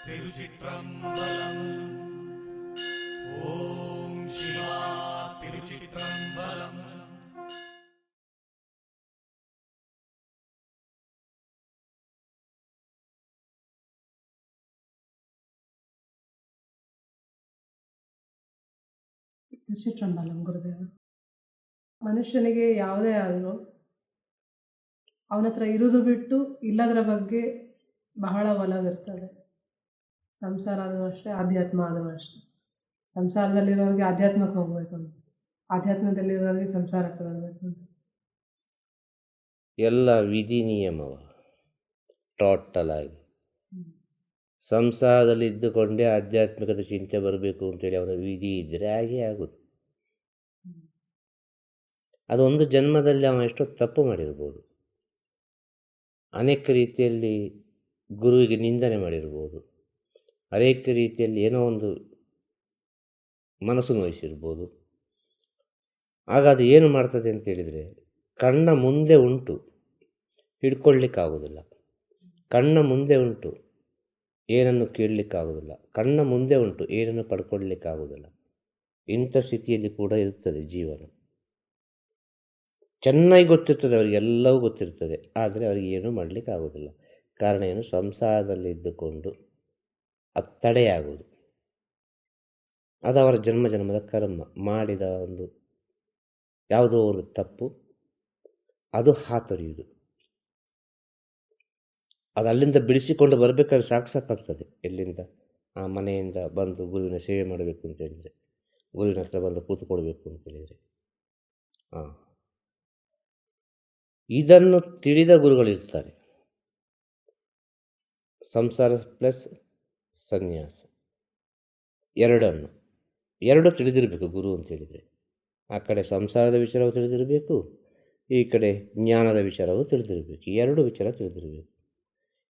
திருச்சிற்றம்பலம். ஓம் சிவா திருச்சிற்றம்பலம். திருச்சிற்றம்பலம் ಗುರುದೇವ. ಮನುಷ್ಯನಿಗೆ ಯಾವುದೇ ಆದರೂ ಅವನ ಹತ್ರ ಇರುವುದು ಬಿಟ್ಟು ಇಲ್ಲದರ ಬಗ್ಗೆ ಬಹಳ ಒಲವಿರ್ತದೆ. ಸಂಸಾರ ಆದರೂ ಅಷ್ಟೇ, ಆಧ್ಯಾತ್ಮ ಆದರೂ ಅಷ್ಟೇ. ಸಂಸಾರದಲ್ಲಿರೋರಿಗೆ ಆಧ್ಯಾತ್ಮಕ್ಕೆ ಹೋಗ್ಬೇಕು ಅಂತ, ಆಧ್ಯಾತ್ಮದಲ್ಲಿರೋರಿಗೆ ಸಂಸಾರಕ್ಕೆ ಬರಬೇಕು ಅಂತ. ಎಲ್ಲ ವಿಧಿ ನಿಯಮವ ಟೋಟಲ್ ಆಗಿ ಸಂಸಾರದಲ್ಲಿ ಇದ್ದುಕೊಂಡೇ ಆಧ್ಯಾತ್ಮಿಕದ ಚಿಂತೆ ಬರಬೇಕು ಅಂತೇಳಿ ಅವನ ವಿಧಿ ಇದ್ದರೆ ಹಾಗೆ ಆಗುದು. ಅದೊಂದು ಜನ್ಮದಲ್ಲಿ ಅವನು ಎಷ್ಟೋ ತಪ್ಪು ಮಾಡಿರ್ಬೋದು, ಅನೇಕ ರೀತಿಯಲ್ಲಿ ಗುರುವಿಗೆ ನಿಂದನೆ ಮಾಡಿರ್ಬೋದು, ಅನೇಕ ರೀತಿಯಲ್ಲಿ ಏನೋ ಒಂದು ಮನಸ್ಸು ನೋಯಿಸಿರ್ಬೋದು. ಆಗ ಅದು ಏನು ಮಾಡ್ತದೆ ಅಂತೇಳಿದರೆ, ಕಣ್ಣ ಮುಂದೆ ಉಂಟು, ಹಿಡ್ಕೊಳ್ಳಿಕ್ಕಾಗೋದಿಲ್ಲ. ಕಣ್ಣ ಮುಂದೆ ಉಂಟು, ಏನನ್ನು ಕೇಳಲಿಕ್ಕಾಗೋದಿಲ್ಲ. ಕಣ್ಣ ಮುಂದೆ ಉಂಟು, ಏನನ್ನು ಪಡ್ಕೊಳ್ಳಿಕ್ಕಾಗೋದಿಲ್ಲ. ಇಂಥ ಸ್ಥಿತಿಯಲ್ಲಿ ಕೂಡ ಇರ್ತದೆ ಜೀವನ. ಚೆನ್ನಾಗಿ ಗೊತ್ತಿರ್ತದೆ, ಅವರಿಗೆಲ್ಲವೂ ಗೊತ್ತಿರ್ತದೆ, ಆದರೆ ಅವರಿಗೆ ಏನೂ ಮಾಡಲಿಕ್ಕಾಗೋದಿಲ್ಲ. ಕಾರಣ ಏನು? ಸಂಸಾರದಲ್ಲಿ ಇದ್ದುಕೊಂಡು ಅದು ತಡೆಯಾಗೋದು. ಅದು ಅವರ ಜನ್ಮ ಜನ್ಮದ ಕರ್ಮ. ಮಾಡಿದ ಒಂದು ಯಾವುದೋ ಒಂದು ತಪ್ಪು, ಅದು ಹಾತೊರೆಯುವುದು. ಅದು ಅಲ್ಲಿಂದ ಬಿಡಿಸಿಕೊಂಡು ಬರಬೇಕಾದ್ರೆ ಸಾಕಾಗ್ತದೆ. ಎಲ್ಲಿಂದ? ಆ ಮನೆಯಿಂದ ಬಂದು ಗುರುವಿನ ಸೇವೆ ಮಾಡಬೇಕು ಅಂತ ಹೇಳಿದರೆ, ಗುರುವಿನ ಹತ್ರ ಬಂದು ಕೂತ್ಕೊಳ್ಬೇಕು ಅಂತ ಹೇಳಿದರೆ, ಇದನ್ನು ತಿಳಿದ ಗುರುಗಳಿರ್ತಾರೆ. ಸಂಸಾರ ಪ್ಲಸ್ ಸನ್ಯಾಸ ಎರಡು ತಿಳಿದಿರಬೇಕು ಗುರು ಅಂತ ಹೇಳಿದರೆ. ಆ ಕಡೆ ಸಂಸಾರದ ವಿಚಾರವೂ ತಿಳಿದಿರಬೇಕು, ಈ ಕಡೆ ಜ್ಞಾನದ ವಿಚಾರವೂ ತಿಳಿದಿರಬೇಕು. ಎರಡು ವಿಚಾರ ತಿಳಿದಿರಬೇಕು.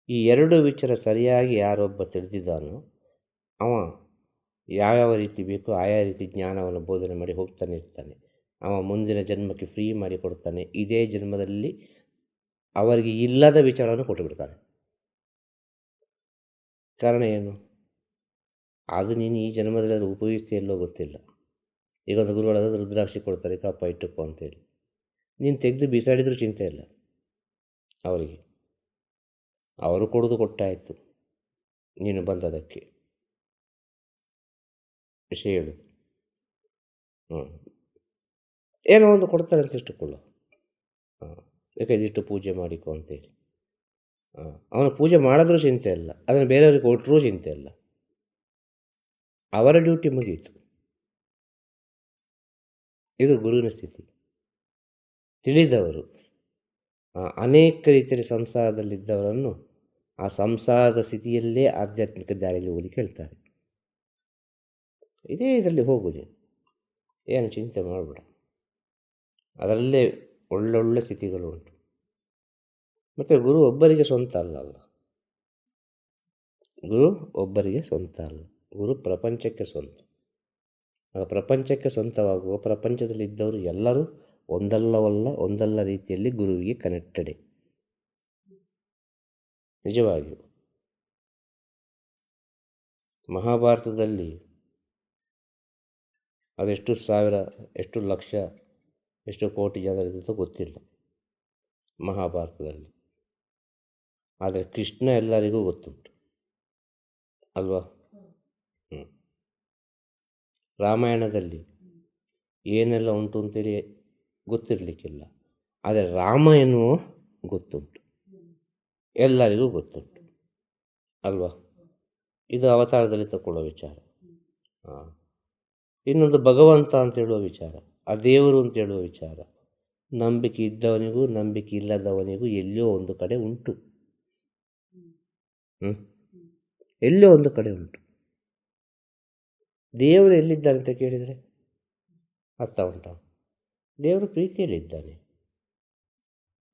ಈ ಎರಡು ವಿಚಾರ ಸರಿಯಾಗಿ ಯಾರೊಬ್ಬ ತಿಳಿದಿದ್ದಾನೋ ಅವ ಯಾವ್ಯಾವ ರೀತಿ ಬೇಕೋ ಆಯಾ ರೀತಿ ಜ್ಞಾನವನ್ನು ಬೋಧನೆ ಮಾಡಿ ಹೋಗ್ತಾನೆ ಇರ್ತಾನೆ. ಅವ ಮುಂದಿನ ಜನ್ಮಕ್ಕೆ ಫ್ರೀ ಮಾಡಿ ಕೊಡ್ತಾನೆ. ಇದೇ ಜನ್ಮದಲ್ಲಿ ಅವರಿಗೆ ಇಲ್ಲದ ವಿಚಾರವನ್ನು ಕೊಟ್ಟು ಬಿಡ್ತಾನೆ. ಕಾರಣ ಏನು? ಅದು ನೀನು ಈ ಜನ್ಮದಲ್ಲಿ ಉಪಯೋಗಿಸ್ತೀಯಲ್ಲೋ ಗೊತ್ತಿಲ್ಲ. ಈಗ ಒಂದು ಗುರುಗಳಾದ ರುದ್ರಾಕ್ಷಿ ಕೊಡ್ತಾರೆ, ಕಪ್ಪ ಇಟ್ಟುಕೋ ಅಂತೇಳಿ. ನೀನು ತೆಗೆದು ಬಿಸಾಡಿದ್ರೂ ಚಿಂತೆ ಇಲ್ಲ ಅವರಿಗೆ. ಅವರು ಕೊಡೋದು ಕೊಟ್ಟಾಯಿತು, ನೀನು ಬಂದದಕ್ಕೆ ವಿಷಯ ಹೇಳುದು. ಏನೋ ಒಂದು ಕೊಡ್ತಾರೆ ಅಂತ ಇಷ್ಟುಕೊಳ್ಳು. ಯಾಕೆ ಇದಿಷ್ಟು ಪೂಜೆ ಮಾಡಿಕೊ ಅಂತೇಳಿ. ಅವನು ಪೂಜೆ ಮಾಡಿದ್ರೂ ಚಿಂತೆ ಇಲ್ಲ, ಅದನ್ನು ಬೇರೆಯವ್ರಿಗೆ ಕೊಟ್ಟರೂ ಚಿಂತೆ ಇಲ್ಲ. ಅವರ ಡ್ಯೂಟಿ ಮುಗಿಯಿತು. ಇದು ಗುರುವಿನ ಸ್ಥಿತಿ. ತಿಳಿದವರು ಅನೇಕ ರೀತಿಯಲ್ಲಿ ಸಂಸಾರದಲ್ಲಿದ್ದವರನ್ನು ಆ ಸಂಸಾರದ ಸ್ಥಿತಿಯಲ್ಲೇ ಆಧ್ಯಾತ್ಮಿಕ ದಾರಿಯಲ್ಲಿ ಹೋಗಲಿಕ್ಕೆ ಹೇಳ್ತಾರೆ. ಇದೇ ಇದರಲ್ಲಿ ಹೋಗುದು, ಏನು ಚಿಂತೆ ಮಾಡಬೇಡ. ಅದರಲ್ಲೇ ಒಳ್ಳೊಳ್ಳೆ ಸ್ಥಿತಿಗಳು ಉಂಟು. ಮತ್ತು ಗುರು ಒಬ್ಬರಿಗೆ ಸ್ವಂತ ಅಲ್ಲ. ಗುರು ಒಬ್ಬರಿಗೆ ಸ್ವಂತ ಅಲ್ಲ, ಗುರು ಪ್ರಪಂಚಕ್ಕೆ ಸ್ವಂತ. ಪ್ರಪಂಚಕ್ಕೆ ಸ್ವಂತವಾಗುವ ಪ್ರಪಂಚದಲ್ಲಿದ್ದವರು ಎಲ್ಲರೂ ಒಂದಲ್ಲ ರೀತಿಯಲ್ಲಿ ಗುರುವಿಗೆ ಕನೆಕ್ಟೆಡ್. ನಿಜವಾಗಿಯೂ ಮಹಾಭಾರತದಲ್ಲಿ ಅದೆಷ್ಟು ಸಾವಿರ, ಎಷ್ಟು ಲಕ್ಷ, ಎಷ್ಟು ಕೋಟಿ ಜನರಿದ್ದು ಗೊತ್ತಿಲ್ಲ ಮಹಾಭಾರತದಲ್ಲಿ. ಆದರೆ ಕೃಷ್ಣ ಎಲ್ಲರಿಗೂ ಗೊತ್ತುಂಟು ಅಲ್ವಾ? ರಾಮಾಯಣದಲ್ಲಿ ಏನೆಲ್ಲ ಉಂಟು ಅಂತೇಳಿ ಗೊತ್ತಿರಲಿಕ್ಕಿಲ್ಲ, ಆದರೆ ರಾಮ ಎನ್ನುವ ಗೊತ್ತುಂಟು, ಎಲ್ಲರಿಗೂ ಗೊತ್ತುಂಟು ಅಲ್ವಾ? ಇದು ಅವತಾರದಲ್ಲಿ ತಗೊಳ್ಳೋ ವಿಚಾರ. ಇನ್ನೊಂದು ಭಗವಂತ ಅಂತ ಹೇಳುವ ವಿಚಾರ, ಆ ದೇವರು ಅಂತ ಹೇಳುವ ವಿಚಾರ ನಂಬಿಕೆ ಇದ್ದವನಿಗೂ ನಂಬಿಕೆ ಇಲ್ಲದವನಿಗೂ ಎಲ್ಲೋ ಒಂದು ಕಡೆ ಉಂಟು. ಎಲ್ಲೋ ಒಂದು ಕಡೆ ಉಂಟು. ದೇವರು ಎಲ್ಲಿದ್ದಾನೆ ಅಂತ ಕೇಳಿದರೆ ಅರ್ಥ ಉಂಟ? ದೇವರು ಪ್ರೀತಿಯಲ್ಲಿದ್ದಾನೆ,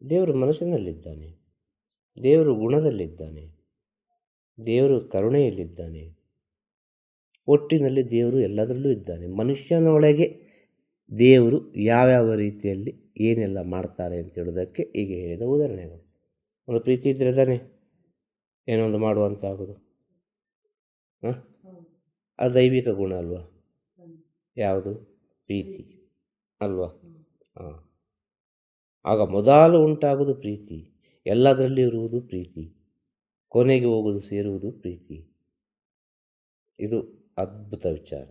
ದೇವರು ಮನಸ್ಸಿನಲ್ಲಿದ್ದಾನೆ, ದೇವರು ಗುಣದಲ್ಲಿದ್ದಾನೆ, ದೇವರು ಕರುಣೆಯಲ್ಲಿದ್ದಾನೆ. ಒಟ್ಟಿನಲ್ಲಿ ದೇವರು ಎಲ್ಲದರಲ್ಲೂ ಇದ್ದಾನೆ. ಮನುಷ್ಯನೊಳಗೆ ದೇವರು ಯಾವ್ಯಾವ ರೀತಿಯಲ್ಲಿ ಏನೆಲ್ಲ ಮಾಡ್ತಾರೆ ಅಂತ ಹೇಳೋದಕ್ಕೆ ಈಗ ಹೇಳಿದ ಉದಾಹರಣೆಗಳು. ಒಂದು ಪ್ರೀತಿ ಇದ್ದರೆ ತಾನೇ ಏನೋ ಒಂದು ಮಾಡುವಂತಾಗೋದು. ಹಾಂ, ಅದು ದೈವಿಕ ಗುಣ ಅಲ್ವಾ? ಯಾವುದು? ಪ್ರೀತಿ ಅಲ್ವಾ? ಹಾಂ. ಆಗ ಮೊದಲು ಉಂಟಾಗುವುದು ಪ್ರೀತಿ, ಎಲ್ಲದರಲ್ಲಿ ಇರುವುದು ಪ್ರೀತಿ, ಕೊನೆಗೆ ಹೋಗುವುದು ಸೇರುವುದು ಪ್ರೀತಿ. ಇದು ಅದ್ಭುತ ವಿಚಾರ.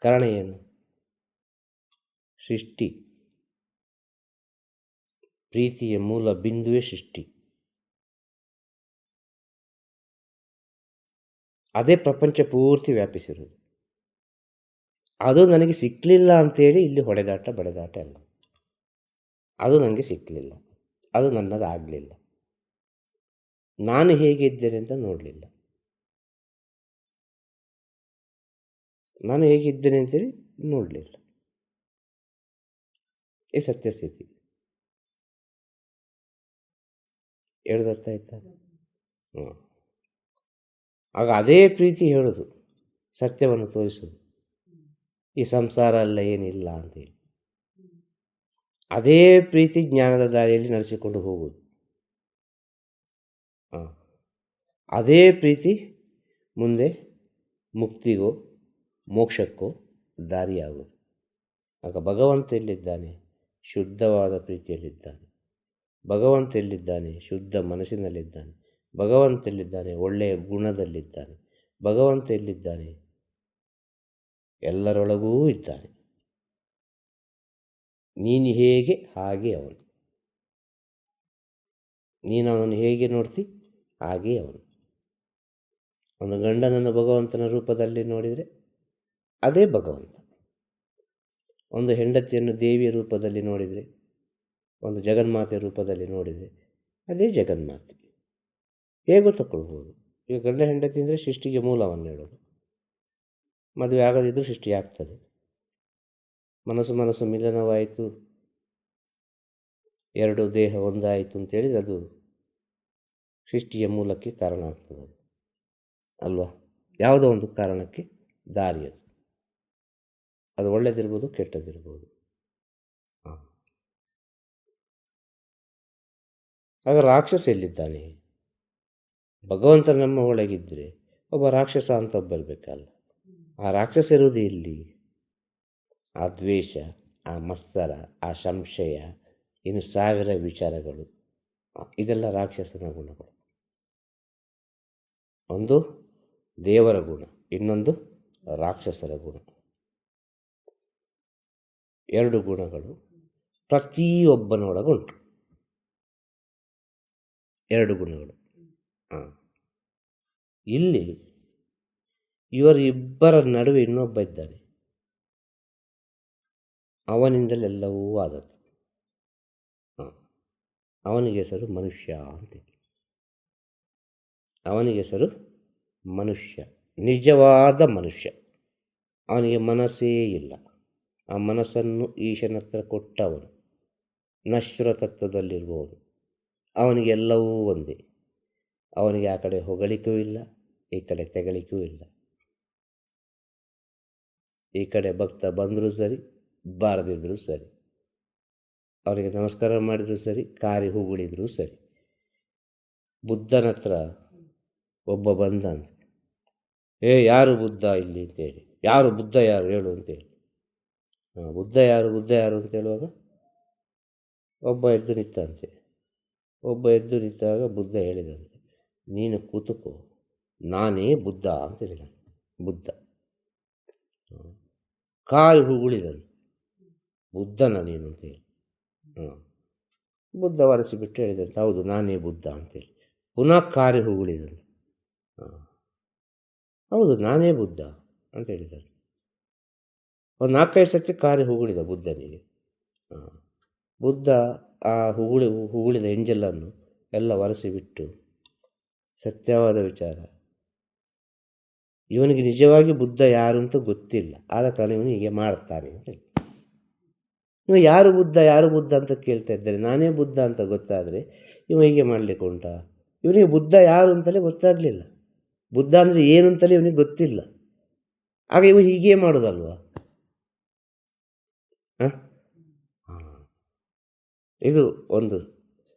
ಕಾರಣ ಏನು? ಸೃಷ್ಟಿ, ಪ್ರೀತಿಯ ಮೂಲ ಬಿಂದುವೇ ಸೃಷ್ಟಿ. ಅದೇ ಪ್ರಪಂಚ ಪೂರ್ತಿ ವ್ಯಾಪಿಸಿರುವುದು. ಅದು ನನಗೆ ಸಿಕ್ಕಲಿಲ್ಲ ಅಂತೇಳಿ ಇಲ್ಲಿ ಹೊಡೆದಾಟ ಬಡೆದಾಟ ಅಲ್ಲ. ಅದು ನನಗೆ ಸಿಕ್ಕಲಿಲ್ಲ, ಅದು ನನ್ನದಾಗಲಿಲ್ಲ, ನಾನು ಹೇಗಿದ್ದೇನೆ ಅಂತ ನೋಡಲಿಲ್ಲ. ನಾನು ಹೇಗಿದ್ದೇನೆ ಅಂತೇಳಿ ನೋಡಲಿಲ್ಲ. ಈ ಸತ್ಯಸ್ಥಿತಿ ಹೇಳೋದರ್ಥ ಆಯ್ತಾ? ಹ್ಞೂ. ಆಗ ಅದೇ ಪ್ರೀತಿ ಹೇಳೋದು, ಸತ್ಯವನ್ನು ತೋರಿಸೋದು, ಈ ಸಂಸಾರ ಅಲ್ಲ ಏನಿಲ್ಲ ಅಂತೇಳಿ. ಅದೇ ಪ್ರೀತಿ ಜ್ಞಾನದ ದಾರಿಯಲ್ಲಿ ನಡೆಸಿಕೊಂಡು ಹೋಗುವುದು. ಹಾಂ, ಅದೇ ಪ್ರೀತಿ ಮುಂದೆ ಮುಕ್ತಿಗೋ ಮೋಕ್ಷಕ್ಕೋ ದಾರಿಯಾಗುವುದು. ಆಗ ಭಗವಂತ ಎಲ್ಲಿದ್ದಾನೆ? ಶುದ್ಧವಾದ ಪ್ರೀತಿಯಲ್ಲಿದ್ದಾನೆ. ಭಗವಂತ ಎಲ್ಲಿದ್ದಾನೆ? ಶುದ್ಧ ಮನಸ್ಸಿನಲ್ಲಿದ್ದಾನೆ. ಭಗವಂತ ಎಲ್ಲಿದ್ದಾನೆ? ಒಳ್ಳೆಯ ಗುಣದಲ್ಲಿದ್ದಾನೆ. ಭಗವಂತ ಎಲ್ಲಿದ್ದಾನೆ? ಎಲ್ಲರೊಳಗೂ ಇದ್ದಾನೆ. ನೀನು ಹೇಗೆ ಹಾಗೆ ಅವನು. ನೀನು ಅವನು ಹೇಗೆ ನೋಡ್ತಿ ಹಾಗೆ ಅವನು. ಒಂದು ಗಂಡನನ್ನು ಭಗವಂತನ ರೂಪದಲ್ಲಿ ನೋಡಿದರೆ ಅದೇ ಭಗವಂತ. ಒಂದು ಹೆಂಡತಿಯನ್ನು ದೇವಿಯ ರೂಪದಲ್ಲಿ ನೋಡಿದರೆ, ಒಂದು ಜಗನ್ಮಾತೆಯ ರೂಪದಲ್ಲಿ ನೋಡಿದರೆ ಅದೇ ಜಗನ್ಮಾತೆ. ಹೇಗೋ ತಗೊಳ್ಬೋದು. ಈಗ ಗಂಡ ಹೆಂಡತಿ ಅಂದರೆ ಸೃಷ್ಟಿಗೆ ಮೂಲವನ್ನು ಹೇಳೋದು. ಮದುವೆ ಆಗದಿದ್ದರೂ ಸೃಷ್ಟಿ ಆಗ್ತದೆ. ಮನಸ್ಸು ಮಿಲನವಾಯಿತು, ಎರಡು ದೇಹ ಒಂದಾಯಿತು ಅಂತೇಳಿದರೆ ಅದು ಸೃಷ್ಟಿಯ ಮೂಲಕ್ಕೆ ಕಾರಣ ಆಗ್ತದೆ ಅಲ್ವಾ? ಯಾವುದೋ ಒಂದು ಕಾರಣಕ್ಕೆ ದಾರಿ ಅದು. ಅದು ಒಳ್ಳೆಯದಿರ್ಬೋದು, ಕೆಟ್ಟದಿರ್ಬೋದು. ಹಾಂ. ಆಗ ರಾಕ್ಷಸ ಎಲ್ಲಿದ್ದಾನೆ? ಭಗವಂತ ನಮ್ಮ ಒಳಗಿದ್ದರೆ ಒಬ್ಬ ರಾಕ್ಷಸ ಅಂತ ಬರಬೇಕಲ್ಲ. ಆ ರಾಕ್ಷಸ ಇರುವುದು ಎಲ್ಲಿ? ಆ ದ್ವೇಷ, ಆ ಮತ್ಸರ, ಆ ಸಂಶಯ, ಇನ್ನು ಸಾವಿರ ವಿಚಾರಗಳು, ಇದೆಲ್ಲ ರಾಕ್ಷಸನ ಗುಣಗಳು. ಒಂದು ದೇವರ ಗುಣ, ಇನ್ನೊಂದು ರಾಕ್ಷಸರ ಗುಣ. ಎರಡು ಗುಣಗಳು ಪ್ರತಿಯೊಬ್ಬನೊಳಗುಂಟು. ಎರಡು ಗುಣಗಳು. ಹಾಂ. ಇಲ್ಲಿ ಇವರಿಬ್ಬರ ನಡುವೆ ಇನ್ನೊಬ್ಬ ಇದ್ದಾನೆ. ಅವನಿಂದಲೆಲ್ಲವೂ ಆದದ್ದು. ಹಾಂ. ಅವನಿಗೆ ಹೆಸರು ಮನುಷ್ಯ ಅಂತೇಳಿ. ಅವನಿಗೆ ಹೆಸರು ಮನುಷ್ಯ, ನಿಜವಾದ ಮನುಷ್ಯ. ಅವನಿಗೆ ಮನಸ್ಸೇ ಇಲ್ಲ. ಆ ಮನಸ್ಸನ್ನು ಈಶನ ಹತ್ರ ಕೊಟ್ಟವನು, ನಶ್ವರ ತತ್ವದಲ್ಲಿರುವವನು. ಅವನಿಗೆ ಎಲ್ಲವೂ ಒಂದೇ. ಅವನಿಗೆ ಆ ಕಡೆ ಹೊಗಳಿಕೆಯೂ ಇಲ್ಲ, ಈ ಕಡೆ ತೆಗಳಿಕೆಯೂ ಇಲ್ಲ. ಈ ಕಡೆ ಭಕ್ತ ಬಂದರೂ ಸರಿ, ಬಾರದಿದ್ದರೂ ಸರಿ, ಅವರಿಗೆ ನಮಸ್ಕಾರ ಮಾಡಿದರೂ ಸರಿ, ಕಾರಿ ಹೂಗುಳಿದ್ರೂ ಸರಿ. ಬುದ್ಧನ ಹತ್ರ ಒಬ್ಬ ಬಂದಂತೆ, ಯಾರು ಬುದ್ಧ ಇಲ್ಲಿ ಅಂತೇಳಿ. ಯಾರು ಬುದ್ಧ, ಯಾರು ಹೇಳು ಅಂತೇಳಿ. ಬುದ್ಧ ಯಾರು ಅಂತ ಹೇಳುವಾಗ ಒಬ್ಬ ಎದ್ದು ನಿಂತಂತೆ. ಒಬ್ಬ ಎದ್ದು ನಿಂತಾಗ ಬುದ್ಧ ಹೇಳಿದಂತೆ, ನೀನು ಕೂತುಕೋ, ನಾನೇ ಬುದ್ಧ ಅಂತ ಹೇಳಿದ. ಬುದ್ಧ ಕಾಲು ಹೂಗುಳಿದನು, ಬುದ್ಧನ ನೀನು ಅಂತೇಳಿ. ಬುದ್ಧ ಒರೆಸಿಬಿಟ್ಟು ಹೇಳಿದಂತೆ, ಹೌದು ನಾನೇ ಬುದ್ಧ ಅಂತೇಳಿ. ಪುನಃ ಕಾರಿ ಹೂಗುಳಿದನು. ಹೌದು ನಾನೇ ಬುದ್ಧ ಅಂತ ಹೇಳಿದರು. ಒಂದು 4-5 ಸತಿ ಕಾರಿ ಹೂಗುಳಿದ ಬುದ್ಧನಿಗೆ. ಬುದ್ಧ ಆ ಹೂಗುಳಿದ ಎಂಜಲನ್ನು ಎಲ್ಲ ಒರೆಸಿಬಿಟ್ಟು, ಸತ್ಯವಾದ ವಿಚಾರ, ಇವನಿಗೆ ನಿಜವಾಗಿ ಬುದ್ಧ ಯಾರು ಅಂತ ಗೊತ್ತಿಲ್ಲ, ಆದ ಕಾರಣ ಇವನು ಹೀಗೆ ಮಾಡ್ತಾನೆ ಅಂತ ಹೇಳಿ. ಇವ ಯಾರು ಬುದ್ಧ ಅಂತ ಕೇಳ್ತಾ ಇದ್ದಾರೆ. ನಾನೇ ಬುದ್ಧ ಅಂತ ಗೊತ್ತಾದರೆ ಇವ ಹೀಗೆ ಮಾಡಲಿಕ್ಕೆ ಉಂಟಾ? ಇವನಿಗೆ ಬುದ್ಧ ಯಾರು ಅಂತಲೇ ಗೊತ್ತಾಗಲಿಲ್ಲ. ಬುದ್ಧ ಅಂದರೆ ಏನು ಅಂತಲೇ ಇವನಿಗೆ ಗೊತ್ತಿಲ್ಲ. ಆಗ ಇವ ಹೀಗೆ ಮಾಡೋದಲ್ವಾ? ಇದು ಒಂದು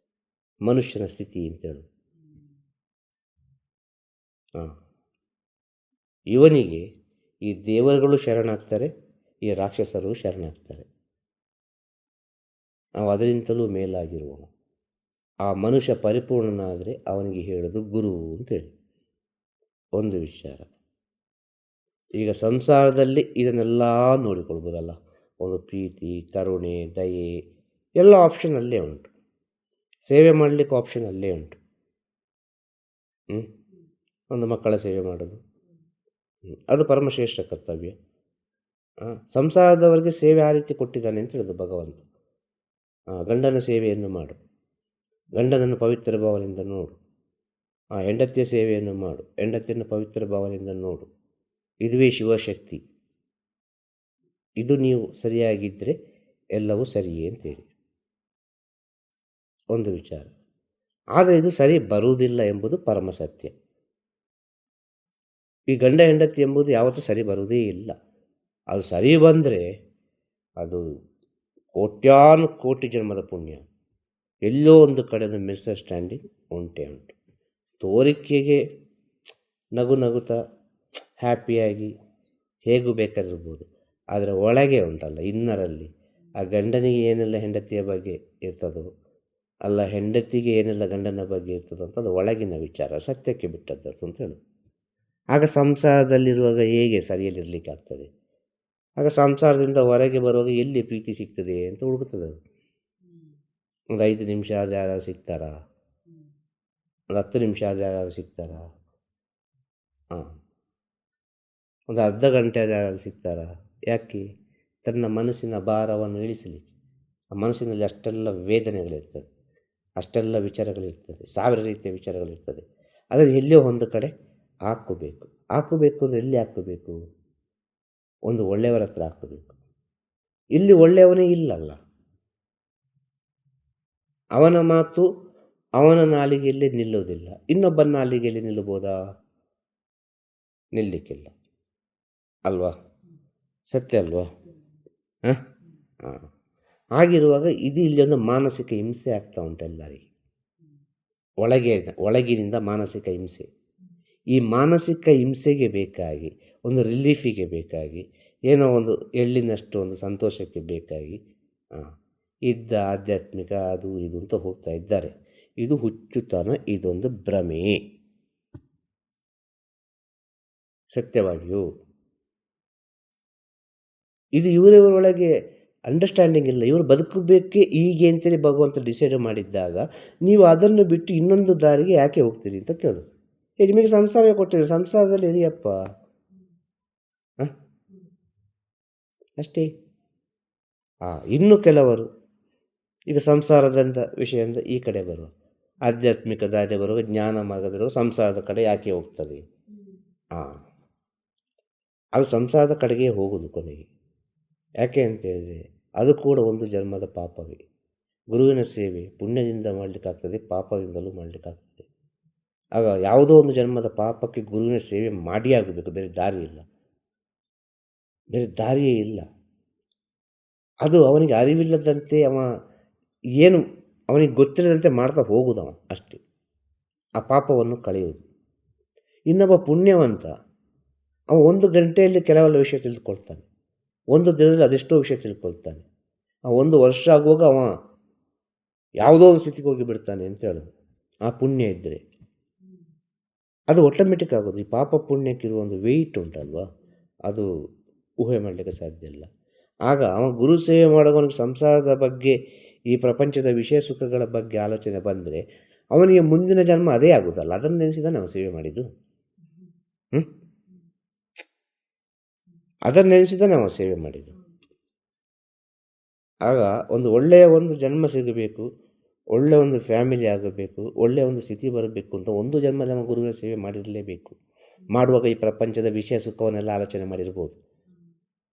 ಮನುಷ್ಯನ ಸ್ಥಿತಿ ಅಂತೇಳಿ. ಇವನಿಗೆ ಈ ದೇವರುಗಳು ಶರಣಾಗ್ತಾರೆ, ಈ ರಾಕ್ಷಸರು ಶರಣಾಗ್ತಾರೆ. ನಾವು ಅದರಿಂದಲೂ ಮೇಲಾಗಿರುವನು. ಆ ಮನುಷ್ಯ ಪರಿಪೂರ್ಣನಾದರೆ ಅವನಿಗೆ ಹೇಳೋದು ಗುರು ಅಂತೇಳಿ ಒಂದು ವಿಚಾರ. ಈಗ ಸಂಸಾರದಲ್ಲಿ ಇದನ್ನೆಲ್ಲ ನೋಡಿಕೊಳ್ಬೋದಲ್ಲ. ಒಂದು ಪ್ರೀತಿ, ಕರುಣೆ, ದಯೆ ಎಲ್ಲ ಆಪ್ಷನ್ ಅಲ್ಲೇ ಉಂಟು. ಸೇವೆ ಮಾಡಲಿಕ್ಕೆ ಆಪ್ಷನ್ ಅಲ್ಲೇ ಉಂಟು. ಒಂದು ಮಕ್ಕಳ ಸೇವೆ ಮಾಡೋದು, ಅದು ಪರಮಶ್ರೇಷ್ಠ ಕರ್ತವ್ಯ. ಸಂಸಾರದವರಿಗೆ ಸೇವೆ ಆ ರೀತಿ ಕೊಟ್ಟಿದ್ದಾನೆ ಅಂತ ಹೇಳಿದ್ರು ಭಗವಂತ. ಗಂಡನ ಸೇವೆಯನ್ನು ಮಾಡು, ಗಂಡನನ್ನು ಪವಿತ್ರ ಭಾವನೆಯಿಂದ ನೋಡು. ಹೆಂಡತಿಯ ಸೇವೆಯನ್ನು ಮಾಡು, ಹೆಂಡತಿಯನ್ನು ಪವಿತ್ರ ಭಾವನೆಯಿಂದ ನೋಡು. ಇದುವೇ ಶಿವಶಕ್ತಿ. ಇದು ನೀವು ಸರಿಯಾಗಿದ್ದರೆ ಎಲ್ಲವೂ ಸರಿಯೇ ಅಂತೇಳಿ ಒಂದು ವಿಚಾರ. ಆದರೆ ಇದು ಸರಿ ಬರುವುದಿಲ್ಲ ಎಂಬುದು ಪರಮ ಸತ್ಯ. ಈ ಗಂಡ ಹೆಂಡತಿ ಎಂಬುದು ಯಾವತ್ತೂ ಸರಿ ಬರುವುದೇ ಇಲ್ಲ. ಅದು ಸರಿ ಬಂದರೆ ಅದು ಕೋಟ್ಯಾನು ಕೋಟಿ ಜನ್ಮದ ಪುಣ್ಯ. ಎಲ್ಲೋ ಒಂದು ಕಡೆದು ಮಿಸ್ಅಂಡರ್ಸ್ಟ್ಯಾಂಡಿಂಗ್ ಉಂಟೇ ಉಂಟು. ತೋರಿಕೆಗೆ ನಗು ನಗುತ್ತಾ ಹ್ಯಾಪಿಯಾಗಿ ಹೇಗೂ ಬೇಕಾದಿರ್ಬೋದು, ಆದರೆ ಒಳಗೆ ಉಂಟಲ್ಲ, ಇನ್ನರಲ್ಲಿ ಆ ಗಂಡನಿಗೆ ಏನೆಲ್ಲ ಹೆಂಡತಿಯ ಬಗ್ಗೆ ಇರ್ತದೋ, ಅಲ್ಲ ಹೆಂಡತಿಗೆ ಏನೆಲ್ಲ ಗಂಡನ ಬಗ್ಗೆ ಇರ್ತದೋ ಅಂತ ಅದು ಒಳಗಿನ ವಿಚಾರ, ಸತ್ಯಕ್ಕೆ ಬಿಟ್ಟದ್ದು ಅಂತ ಹೇಳು. ಆಗ ಸಂಸಾರದಲ್ಲಿರುವಾಗ ಹೇಗೆ ಸರಿಯಲ್ಲಿರಲಿಕ್ಕೆ ಆಗ್ತದೆ? ಆಗ ಸಂಸಾರದಿಂದ ಹೊರಗೆ ಬರುವಾಗ ಎಲ್ಲಿ ಪ್ರೀತಿ ಸಿಗ್ತದೆ ಅಂತ ಹುಡುಕುತ್ತದೆ ಅದು. ಒಂದು 5 ನಿಮಿಷ ಆದರೆ ಯಾರು ಸಿಗ್ತಾರಾ? ಒಂದು 10 ನಿಮಿಷ ಆದರೆ ಯಾರು ಸಿಗ್ತಾರಾ? ಒಂದು ಅರ್ಧ ಗಂಟೆ ಆದರೆ ಯಾರು ಸಿಗ್ತಾರಾ? ಯಾಕೆ? ತನ್ನ ಮನಸ್ಸಿನ ಭಾರವನ್ನು ಇಳಿಸಲಿಕ್ಕೆ. ಆ ಮನಸ್ಸಿನಲ್ಲಿ ಅಷ್ಟೆಲ್ಲ ವೇದನೆಗಳಿರ್ತದೆ, ಅಷ್ಟೆಲ್ಲ ವಿಚಾರಗಳಿರ್ತದೆ, 1000 ರೀತಿಯ ವಿಚಾರಗಳಿರ್ತದೆ. ಅದನ್ನು ಎಲ್ಲೋ ಒಂದು ಕಡೆ ಹಾಕಬೇಕು. ಅಂದರೆ ಎಲ್ಲಿ ಹಾಕಬೇಕು? ಒಂದು ಒಳ್ಳೆಯವರ ಹತ್ರ ಹಾಕಬೇಕು. ಇಲ್ಲಿ ಒಳ್ಳೆಯವನೇ ಇಲ್ಲಲ್ಲ. ಅವನ ಮಾತು ಅವನ ನಾಲಿಗೆಯಲ್ಲಿ ನಿಲ್ಲುವುದಿಲ್ಲ. ಇನ್ನೊಬ್ಬನ ನಾಲಿಗೆಯಲ್ಲಿ ನಿಲ್ಲಬಹುದಾ? ನಿಲ್ಲಲಿಕ್ಕಿಲ್ಲ ಅಲ್ವಾ? ಸತ್ಯ ಅಲ್ವಾ? ಹಾಗಿರುವಾಗ ಇದು ಇಲ್ಲಿ ಒಂದು ಮಾನಸಿಕ ಹಿಂಸೆ ಆಗ್ತಾ ಉಂಟು ಎಲ್ಲರಿಗೆ. ಒಳಗಿನಿಂದ ಮಾನಸಿಕ ಹಿಂಸೆ. ಈ ಮಾನಸಿಕ ಹಿಂಸೆಗೆ ಬೇಕಾಗಿ, ಒಂದು ರಿಲೀಫಿಗೆ ಬೇಕಾಗಿ, ಏನೋ ಒಂದು ಎಳ್ಳಿನಷ್ಟು ಒಂದು ಸಂತೋಷಕ್ಕೆ ಬೇಕಾಗಿ ಇದ್ದ ಆಧ್ಯಾತ್ಮಿಕ ಅದು ಇದು ಅಂತ ಹೋಗ್ತಾ ಇದ್ದಾರೆ. ಇದು ಹುಚ್ಚುತನ, ಇದೊಂದು ಭ್ರಮೆ. ಸತ್ಯವಾಗಿಯೂ ಇದು ಇವರೊಳಗೆ ಅಂಡರ್ಸ್ಟ್ಯಾಂಡಿಂಗ್ ಇಲ್ಲ. ಇವರು ಬದುಕಬೇಕೆ ಹೀಗೆ ಅಂತೇಳಿ ಭಗವಂತ ಡಿಸೈಡ್ ಮಾಡಿದ್ದಾಗ ನೀವು ಅದನ್ನು ಬಿಟ್ಟು ಇನ್ನೊಂದು ದಾರಿಗೆ ಯಾಕೆ ಹೋಗ್ತೀರಿ ಅಂತ ಕೇಳು. ನಿಮಗೆ ಸಂಸಾರವೇ ಕೊಟ್ಟಿರಿ, ಸಂಸಾರದಲ್ಲಿ ಇದೆಯಪ್ಪ ಅಷ್ಟೇ. ಇನ್ನು ಕೆಲವರು ಈಗ ಸಂಸಾರದಿಂದ ವಿಷಯದಿಂದ ಈ ಕಡೆ ಬರುವ, ಆಧ್ಯಾತ್ಮಿಕ ದಾರಿ ಬರುವ, ಜ್ಞಾನ ಮಾರ್ಗದಲ್ಲಿರುವ ಸಂಸಾರದ ಕಡೆ ಯಾಕೆ ಹೋಗ್ತದೆ? ಅದು ಸಂಸಾರದ ಕಡೆಗೆ ಹೋಗುವುದು ಕೊನೆಗೆ. ಯಾಕೆ ಅಂತೇಳಿದರೆ ಅದು ಕೂಡ ಒಂದು ಜನ್ಮದ ಪಾಪವೇ. ಗುರುವಿನ ಸೇವೆ ಪುಣ್ಯದಿಂದ ಮಾಡಲಿಕ್ಕಾಗ್ತದೆ, ಪಾಪದಿಂದಲೂ ಮಾಡಲಿಕ್ಕಾಗ್ತದೆ. ಆಗ ಯಾವುದೋ ಒಂದು ಜನ್ಮದ ಪಾಪಕ್ಕೆ ಗುರುವಿನ ಸೇವೆ ಮಾಡಿ ಆಗಬೇಕು, ಬೇರೆ ದಾರಿಯೇ ಇಲ್ಲ. ಅದು ಅವನಿಗೆ ಅರಿವಿಲ್ಲದಂತೆ ಏನು ಅವನಿಗೆ ಗೊತ್ತಿಲ್ಲದಂತೆ ಮಾಡ್ತಾ ಹೋಗುದವ ಅಷ್ಟೇ. ಆ ಪಾಪವನ್ನು ಕಳೆಯುವುದು. ಇನ್ನೊಬ್ಬ ಪುಣ್ಯವಂತ ಅವ 1 ಗಂಟೆಯಲ್ಲಿ ಕೆಲವೆಲ್ಲ ವಿಷಯ ತಿಳಿದುಕೊಳ್ತಾನೆ, 1 ದಿನದಲ್ಲಿ ಅದೆಷ್ಟೋ ವಿಷಯ ತಿಳ್ಕೊಳ್ತಾನೆ. 1 ವರ್ಷ ಆಗುವಾಗ ಅವ ಯಾವುದೋ ಒಂದು ಸ್ಥಿತಿಗೆ ಹೋಗಿ ಬಿಡ್ತಾನೆ ಅಂತ ಹೇಳೋದು. ಆ ಪುಣ್ಯ ಇದ್ದರೆ ಅದು ಆಟೋಮೆಟಿಕ್ ಆಗೋದು. ಈ ಪಾಪ ಪುಣ್ಯಕ್ಕಿರುವ ಒಂದು ವೆಯ್ಟ್ ಉಂಟಲ್ವ, ಅದು ಊಹೆ ಮಾಡಲಿಕ್ಕೆ ಸಾಧ್ಯ ಇಲ್ಲ. ಆಗ ಅವ ಗುರು ಸೇವೆ ಮಾಡೋವನಿಗೆ ಸಂಸಾರದ ಬಗ್ಗೆ, ಈ ಪ್ರಪಂಚದ ವಿಷಯ ಸುಖಗಳ ಬಗ್ಗೆ ಆಲೋಚನೆ ಬಂದರೆ ಅವನಿಗೆ ಮುಂದಿನ ಜನ್ಮ ಅದೇ ಆಗುವುದಲ್ಲ. ಅದನ್ನು ನೆನೆಸಿದಾನೆ ನಾವು ಸೇವೆ ಮಾಡಿದ್ದು. ಅದನ್ನು ನೆನೆಸಿದಾನೆ ನಾವು ಸೇವೆ ಮಾಡಿದ್ದು. ಆಗ ಒಂದು ಒಳ್ಳೆಯ ಒಂದು ಜನ್ಮ ಸಿಗಬೇಕು, ಒಳ್ಳೆಯ ಒಂದು ಫ್ಯಾಮಿಲಿ ಆಗಬೇಕು, ಒಳ್ಳೆಯ ಒಂದು ಸ್ಥಿತಿ ಬರಬೇಕು ಅಂತ ಒಂದು ಜನ್ಮದ ನಮ್ಮ ಗುರುವಿನ ಸೇವೆ ಮಾಡಿರಲೇಬೇಕು. ಮಾಡುವಾಗ ಈ ಪ್ರಪಂಚದ ವಿಷಯ ಸುಖವನ್ನೆಲ್ಲ ಆಲೋಚನೆ ಮಾಡಿರ್ಬೋದು.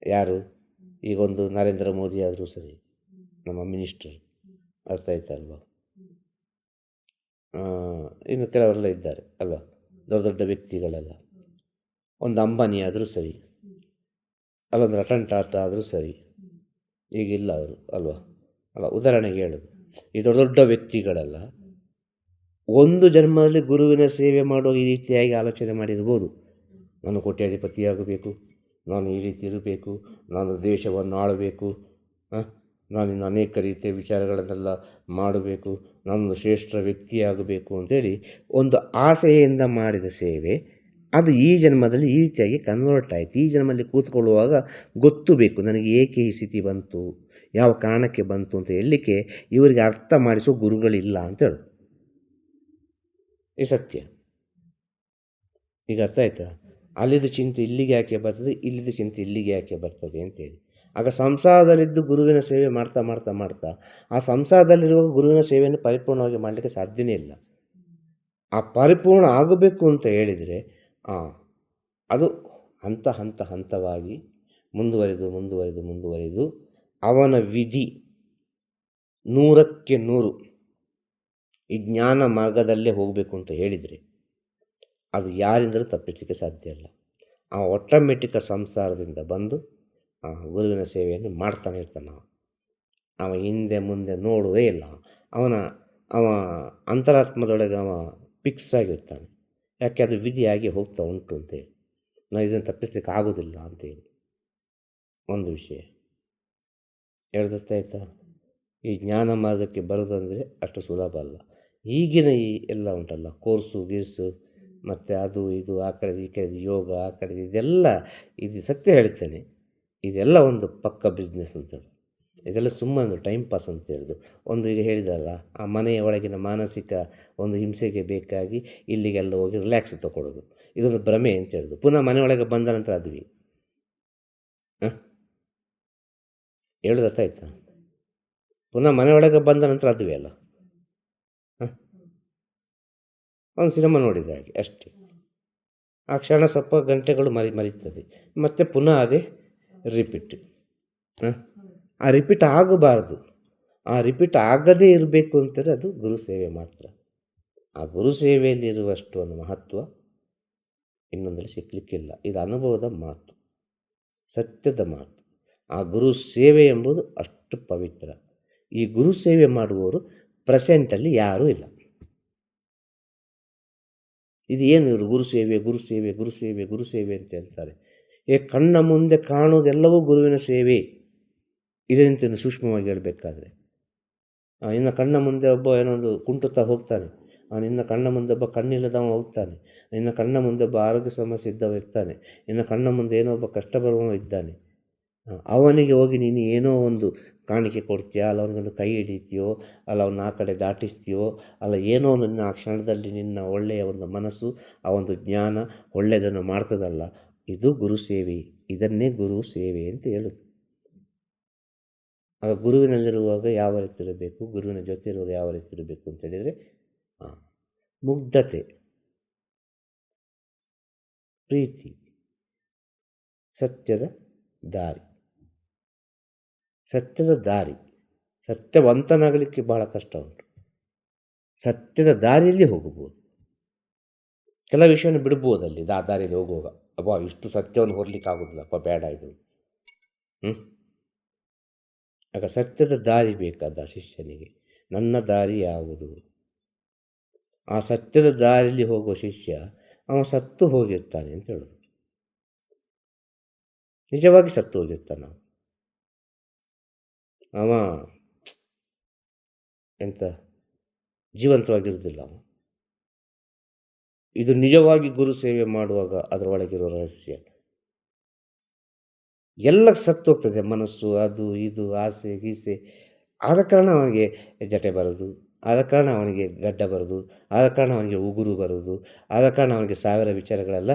ಯಾರು? ಈಗ ಒಂದು ನರೇಂದ್ರ ಮೋದಿ ಆದರೂ ಸರಿ, ನಮ್ಮ ಮಿನಿಸ್ಟರ್, ಅರ್ಥ ಆಯ್ತಲ್ವ? ಇನ್ನು ಕೆಲವರೆಲ್ಲ ಇದ್ದಾರೆ ಅಲ್ವಾ, ದೊಡ್ಡ ದೊಡ್ಡ ವ್ಯಕ್ತಿಗಳೆಲ್ಲ. ಒಂದು ಅಂಬಾನಿ ಆದರೂ ಸರಿ, ಅಲ್ಲೊಂದು ರತನ್ ಟಾಟಾ ಆದರೂ ಸರಿ, ಈಗಿಲ್ಲ ಅವರು ಅಲ್ವಾ. ಉದಾಹರಣೆಗೆ ಹೇಳೋದು, ಈ ದೊಡ್ಡ ದೊಡ್ಡ ವ್ಯಕ್ತಿಗಳೆಲ್ಲ ಒಂದು ಜನ್ಮದಲ್ಲಿ ಗುರುವಿನ ಸೇವೆ ಮಾಡುವ ಈ ರೀತಿಯಾಗಿ ಆಲೋಚನೆ ಮಾಡಿರ್ಬೋದು. ನಾನು ಕೋಟ್ಯಾಧಿಪತಿಯಾಗಬೇಕು, ನಾನು ಈ ರೀತಿ ಇರಬೇಕು, ನಾನು ದೇಶವನ್ನು ಆಳಬೇಕು, ನಾನು ಇನ್ನು ಅನೇಕ ರೀತಿಯ ವಿಚಾರಗಳನ್ನೆಲ್ಲ ಮಾಡಬೇಕು, ನಾನು ಶ್ರೇಷ್ಠ ವ್ಯಕ್ತಿಯಾಗಬೇಕು ಅಂತೇಳಿ ಒಂದು ಆಸೆಯಿಂದ ಮಾಡಿದ ಸೇವೆ ಅದು ಈ ಜನ್ಮದಲ್ಲಿ ಈ ರೀತಿಯಾಗಿ ಕನ್ವರ್ಟ್ ಆಯಿತು. ಈ ಜನ್ಮದಲ್ಲಿ ಕೂತ್ಕೊಳ್ಳುವಾಗ ಗೊತ್ತು ಬೇಕು ನನಗೆ ಏಕೆ ಈ ಸ್ಥಿತಿ ಬಂತು, ಯಾವ ಕಾರಣಕ್ಕೆ ಬಂತು ಅಂತ ಹೇಳಲಿಕ್ಕೆ ಇವರಿಗೆ ಅರ್ಥ ಮಾಡಿಸೋ ಗುರುಗಳಿಲ್ಲ ಅಂತೇಳು. ಈ ಸತ್ಯ. ಈಗ ಅರ್ಥ ಆಯ್ತಾ? ಅಲ್ಲಿದ್ದು ಚಿಂತೆ ಇಲ್ಲಿಗೆ ಯಾಕೆ ಬರ್ತದೆ, ಇಲ್ಲಿದ್ದು ಚಿಂತೆ ಇಲ್ಲಿಗೆ ಯಾಕೆ ಬರ್ತದೆ ಅಂತೇಳಿ. ಆಗ ಸಂಸಾರದಲ್ಲಿದ್ದು ಗುರುವಿನ ಸೇವೆ ಮಾಡ್ತಾ ಮಾಡ್ತಾ ಮಾಡ್ತಾ ಆ ಸಂಸಾರದಲ್ಲಿರುವಾಗ ಗುರುವಿನ ಸೇವೆಯನ್ನು ಪರಿಪೂರ್ಣವಾಗಿ ಮಾಡಲಿಕ್ಕೆ ಸಾಧ್ಯನೇ ಇಲ್ಲ. ಆ ಪರಿಪೂರ್ಣ ಆಗಬೇಕು ಅಂತ ಹೇಳಿದರೆ ಅದು ಹಂತವಾಗಿ ಮುಂದುವರಿದು ಅವನ ವಿಧಿ 100ಕ್ಕೆ 100 ಈ ಜ್ಞಾನ ಮಾರ್ಗದಲ್ಲೇ ಹೋಗಬೇಕು ಅಂತ ಹೇಳಿದರೆ ಅದು ಯಾರಿಂದಲೂ ತಪ್ಪಿಸಲಿಕ್ಕೆ ಸಾಧ್ಯ ಇಲ್ಲ. ಆಟೋಮೆಟಿಕ್ ಸಂಸಾರದಿಂದ ಬಂದು ಗುರುವಿನ ಸೇವೆಯನ್ನು ಮಾಡ್ತಾನೆ ಇರ್ತಾನೆ. ಅವ ಹಿಂದೆ ಮುಂದೆ ನೋಡುವುದೇ ಇಲ್ಲ. ಅವ ಅಂತರಾತ್ಮದೊಳಗೆ ಫಿಕ್ಸ್ ಆಗಿರ್ತಾನೆ. ಯಾಕೆ ಅದು ವಿಧಿಯಾಗಿ ಹೋಗ್ತಾ ಉಂಟು ಅಂತೇಳಿ. ನಾವು ಇದನ್ನು ತಪ್ಪಿಸ್ಲಿಕ್ಕೆ ಆಗೋದಿಲ್ಲ ಅಂತೇಳಿ ಒಂದು ವಿಷಯ ಹೇಳ್ದಾಯ್ತಾ. ಈ ಜ್ಞಾನ ಮಾರ್ಗಕ್ಕೆ ಬರೋದಂದರೆ ಅಷ್ಟು ಸುಲಭ ಅಲ್ಲ. ಈಗಿನ ಈ ಎಲ್ಲ ಉಂಟಲ್ಲ ಕೋರ್ಸು ಗೀರ್ಸು ಮತ್ತು ಅದು ಇದು ಆ ಕಡೆ ಈ ಕಡೆ ಯೋಗ ಆ ಕಡೆ ಇದೆಲ್ಲ ಇದು ಸತ್ಯ ಹೇಳ್ತೇನೆ, ಇದೆಲ್ಲ ಒಂದು ಪಕ್ಕ ಬಿಸ್ನೆಸ್ ಅಂತೇಳಿ. ಇದೆಲ್ಲ ಸುಮ್ಮನೆ ಟೈಮ್ ಪಾಸ್ ಅಂತ ಹೇಳೋದು. ಒಂದು ಈಗ ಹೇಳಿದಲ್ಲ, ಆ ಮನೆಯ ಒಳಗಿನ ಮಾನಸಿಕ ಒಂದು ಹಿಂಸೆಗೆ ಬೇಕಾಗಿ ಇಲ್ಲಿಗೆಲ್ಲ ಹೋಗಿ ರಿಲ್ಯಾಕ್ಸ್ ತಗೊಳ್ಳೋದು, ಇದೊಂದು ಭ್ರಮೆ ಅಂತ ಹೇಳೋದು. ಪುನಃ ಮನೆಯೊಳಗೆ ಬಂದ ನಂತರ ಅದ್ವಿ ಹೇಳೋದು ಅರ್ಥ ಆಯ್ತಾ? ಪುನಃ ಮನೆಯೊಳಗೆ ಬಂದ ನಂತರ ಅದುವೇ ಅಲ್ಲ. ಒಂದು ಸಿನಿಮಾ ನೋಡಿದ ಹಾಗೆ ಅಷ್ಟೇ. ಆ ಕ್ಷಣ ಸ್ವಲ್ಪ ಗಂಟೆಗಳು ಮರೀತದೆ, ಮತ್ತು ಪುನಃ ಅದೇ ರಿಪೀಟ್. ಆ ರಿಪೀಟ್ ಆಗಬಾರ್ದು. ಆ ರಿಪೀಟ್ ಆಗದೇ ಇರಬೇಕು ಅಂತಂದರೆ ಅದು ಗುರು ಸೇವೆ ಮಾತ್ರ. ಆ ಗುರು ಸೇವೆಯಲ್ಲಿರುವಷ್ಟು ಒಂದು ಮಹತ್ವ ಇನ್ನೊಂದರಲ್ಲಿ ಸಿಕ್ಕಲಿಕ್ಕಿಲ್ಲ. ಇದು ಅನುಭವದ ಮಾತು, ಸತ್ಯದ ಮಾತು. ಆ ಗುರು ಸೇವೆ ಎಂಬುದು ಅಷ್ಟು ಪವಿತ್ರ. ಈ ಗುರು ಸೇವೆ ಮಾಡುವವರು ಪ್ರೆಸೆಂಟಲ್ಲಿ ಯಾರೂ ಇಲ್ಲ. ಇದು ಏನು ಇವರು ಗುರು ಸೇವೆ ಅಂತ ಹೇಳ್ತಾರೆ. ಕಣ್ಣ ಮುಂದೆ ಕಾಣುವುದೆಲ್ಲವೂ ಗುರುವಿನ ಸೇವೆ. ಇದರಿಂದ ಸೂಕ್ಷ್ಮವಾಗಿ ಹೇಳಬೇಕಾದ್ರೆ, ನಿನ್ನ ಕಣ್ಣ ಮುಂದೆ ಒಬ್ಬ ಏನೊಂದು ಕುಂಟುತ್ತಾ ಹೋಗ್ತಾನೆ, ನಿನ್ನ ಕಣ್ಣ ಮುಂದೆ ಒಬ್ಬ ಕಣ್ಣಿಲ್ಲದವ ಹೋಗ್ತಾನೆ, ನಿನ್ನ ಕಣ್ಣ ಮುಂದೆ ಒಬ್ಬ ಆರೋಗ್ಯ ಸಮಸ್ಯೆ ಇದ್ದವ ಇರ್ತಾನೆ, ನಿನ್ನ ಕಣ್ಣ ಮುಂದೆ ಏನೋ ಒಬ್ಬ ಕಷ್ಟ ಬರುವವ ಇದ್ದಾನೆ. ಅವನಿಗೆ ಹೋಗಿ ನೀನು ಏನೋ ಒಂದು ಕಾಣಿಕೆ ಕೊಡ್ತೀಯಾ, ಅಲ್ಲ ಅವನಿಗೊಂದು ಕೈ ಹಿಡಿತೀಯೋ, ಅಲ್ಲ ಅವನ್ನ ಆ ಕಡೆ ದಾಟಿಸ್ತೀಯೋ, ಅಲ್ಲ ಏನೋ ಒಂದು ನಿನ್ನ ಆ ಕ್ಷಣದಲ್ಲಿ ನಿನ್ನ ಒಳ್ಳೆಯ ಒಂದು ಮನಸ್ಸು, ಆ ಒಂದು ಜ್ಞಾನ ಒಳ್ಳೆಯದನ್ನು ಮಾಡ್ತದಲ್ಲ, ಇದು ಗುರು ಸೇವೆ. ಇದನ್ನೇ ಗುರು ಸೇವೆ ಅಂತ ಹೇಳೋದು. ಆಗ ಗುರುವಿನಲ್ಲಿರುವಾಗ ಯಾವ ರೀತಿ ಇರಬೇಕು, ಗುರುವಿನ ಜೊತೆ ಇರುವಾಗ ಯಾವ ರೀತಿ ಇರಬೇಕು ಅಂತ ಹೇಳಿದರೆ, ಮುಗ್ಧತೆ, ಪ್ರೀತಿ, ಸತ್ಯದ ದಾರಿ. ಸತ್ಯವಂತನಾಗಲಿಕ್ಕೆ ಬಹಳ ಕಷ್ಟ ಉಂಟು. ಸತ್ಯದ ದಾರಿಯಲ್ಲಿ ಹೋಗಬಹುದು. ಕೆಲವು ವಿಷಯವನ್ನು ಬಿಡ್ಬೋದಲ್ಲಿ ಆ ದಾರಿಯಲ್ಲಿ ಹೋಗುವಾಗ, ಅಬ್ಬಾ ಇಷ್ಟು ಸತ್ಯವನ್ನು ಹೊರಲಿಕ್ಕೆ ಆಗೋದಿಲ್ಲಪ್ಪ, ಬೇಡ ಇದು. ಆಗ ಸತ್ಯದ ದಾರಿ ಬೇಕಾದ ಶಿಷ್ಯನಿಗೆ. ನನ್ನ ದಾರಿ ಯಾವುದು? ಆ ಸತ್ಯದ ದಾರಿಯಲ್ಲಿ ಹೋಗುವ ಶಿಷ್ಯ ಅವ ಸತ್ತು ಹೋಗಿರ್ತಾನೆ ಅಂತ ಹೇಳೋದು. ನಿಜವಾಗಿ ಸತ್ತು ಹೋಗಿರ್ತಾನೆ ಅವ ಎಂತ ಜೀವಂತವಾಗಿರುವುದಿಲ್ಲ ಅವ. ಇದು ನಿಜವಾಗಿ ಗುರು ಸೇವೆ ಮಾಡುವಾಗ ಅದರೊಳಗಿರೋ ರಹಸ್ಯ. ಎಲ್ಲ ಸತ್ತು ಹೋಗ್ತದೆ, ಮನಸ್ಸು, ಅದು ಇದು, ಆಸೆ ಗೀಸೆ. ಆದ ಕಾರಣ ಅವನಿಗೆ ಜಟೆ ಬರೋದು, ಆದ ಕಾರಣ ಅವನಿಗೆ ಗಡ್ಡ ಬರೋದು, ಆದ ಕಾರಣ ಅವನಿಗೆ ಉಗುರು ಬರೋದು, ಆದ ಕಾರಣ ಅವನಿಗೆ ಸಾವಿರ ವಿಚಾರಗಳೆಲ್ಲ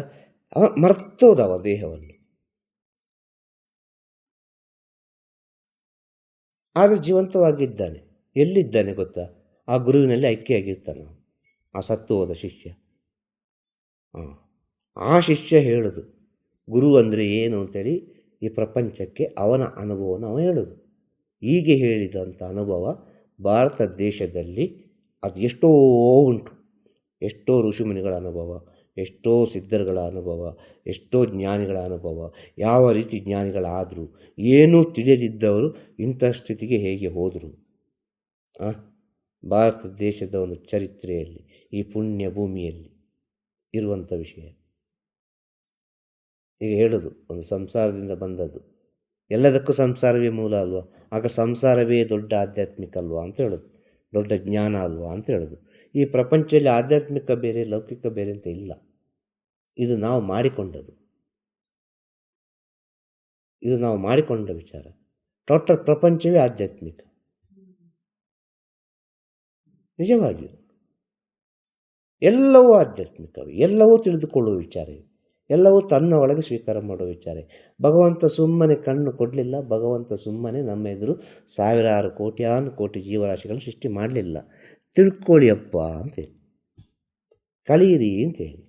ಅವ ಮರ್ತೋದ ಅವ ದೇಹವನ್ನು. ಆದರೆ ಜೀವಂತವಾಗಿದ್ದಾನೆ. ಎಲ್ಲಿದ್ದಾನೆ ಗೊತ್ತಾ? ಆ ಗುರುವಿನಲ್ಲಿ ಐಕ್ಯವಾಗಿರ್ತಾನೆ ಆ ಸತ್ತು ಹೋದ ಶಿಷ್ಯ. ಆ ಶಿಷ್ಯ ಹೇಳೋದು ಗುರು ಅಂದರೆ ಏನು ಅಂತೇಳಿ ಈ ಪ್ರಪಂಚಕ್ಕೆ ಅವನ ಅನುಭವವನ್ನು ಅವ ಹೇಳೋದು. ಹೀಗೆ ಹೇಳಿದಂಥ ಅನುಭವ ಭಾರತ ದೇಶದಲ್ಲಿ ಅದು ಎಷ್ಟೋ ಉಂಟು. ಎಷ್ಟೋ ಋಷಿಮುನಿಗಳ ಅನುಭವ, ಎಷ್ಟೋ ಸಿದ್ಧರುಗಳ ಅನುಭವ, ಎಷ್ಟೋ ಜ್ಞಾನಿಗಳ ಅನುಭವ. ಯಾವ ರೀತಿ ಭಾರತ ದೇಶದ ಒಂದು ಚರಿತ್ರೆಯಲ್ಲಿ, ಈ ಪುಣ್ಯ ಭೂಮಿಯಲ್ಲಿ ಇರುವಂಥ ವಿಷಯ. ಈಗ ಹೇಳೋದು ಒಂದು ಸಂಸಾರದಿಂದ ಬಂದದ್ದು, ಎಲ್ಲದಕ್ಕೂ ಸಂಸಾರವೇ ಮೂಲ ಅಲ್ವಾ, ಆಗ ಸಂಸಾರವೇ ದೊಡ್ಡ ಆಧ್ಯಾತ್ಮಿಕ ಅಲ್ವಾ ಅಂತ ಹೇಳೋದು, ದೊಡ್ಡ ಜ್ಞಾನ ಅಲ್ವಾ ಅಂತ ಹೇಳೋದು. ಈ ಪ್ರಪಂಚದಲ್ಲಿ ಆಧ್ಯಾತ್ಮಿಕ ಬೇರೆ ಲೌಕಿಕ ಬೇರೆ ಅಂತ ಇಲ್ಲ, ಇದು ನಾವು ಮಾಡಿಕೊಂಡದ್ದು, ಇದು ನಾವು ಮಾಡಿಕೊಂಡ ವಿಚಾರ. ಟೋಟಲ್ ಪ್ರಪಂಚವೇ ಆಧ್ಯಾತ್ಮಿಕ, ನಿಜವಾಗಿಯೂ ಎಲ್ಲವೂ ಆಧ್ಯಾತ್ಮಿಕವೇ, ಎಲ್ಲವೂ ತಿಳಿದುಕೊಳ್ಳುವ ವಿಚಾರ, ಎಲ್ಲವೂ ತನ್ನ ಒಳಗೆ ಸ್ವೀಕಾರ ಮಾಡುವ ವಿಚಾರ. ಭಗವಂತ ಸುಮ್ಮನೆ ಕಣ್ಣು ಕೊಡಲಿಲ್ಲ, ಭಗವಂತ ಸುಮ್ಮನೆ ನಮ್ಮ ಎದುರು ಸಾವಿರಾರು ಕೋಟ್ಯಾನು ಕೋಟಿ ಜೀವರಾಶಿಗಳನ್ನು ಸೃಷ್ಟಿ ಮಾಡಲಿಲ್ಲ. ತಿಳ್ಕೊಳ್ಳಿ ಅಪ್ಪ ಅಂತೇಳಿ, ಕಲಿಯಿರಿ ಅಂತೇಳಿ.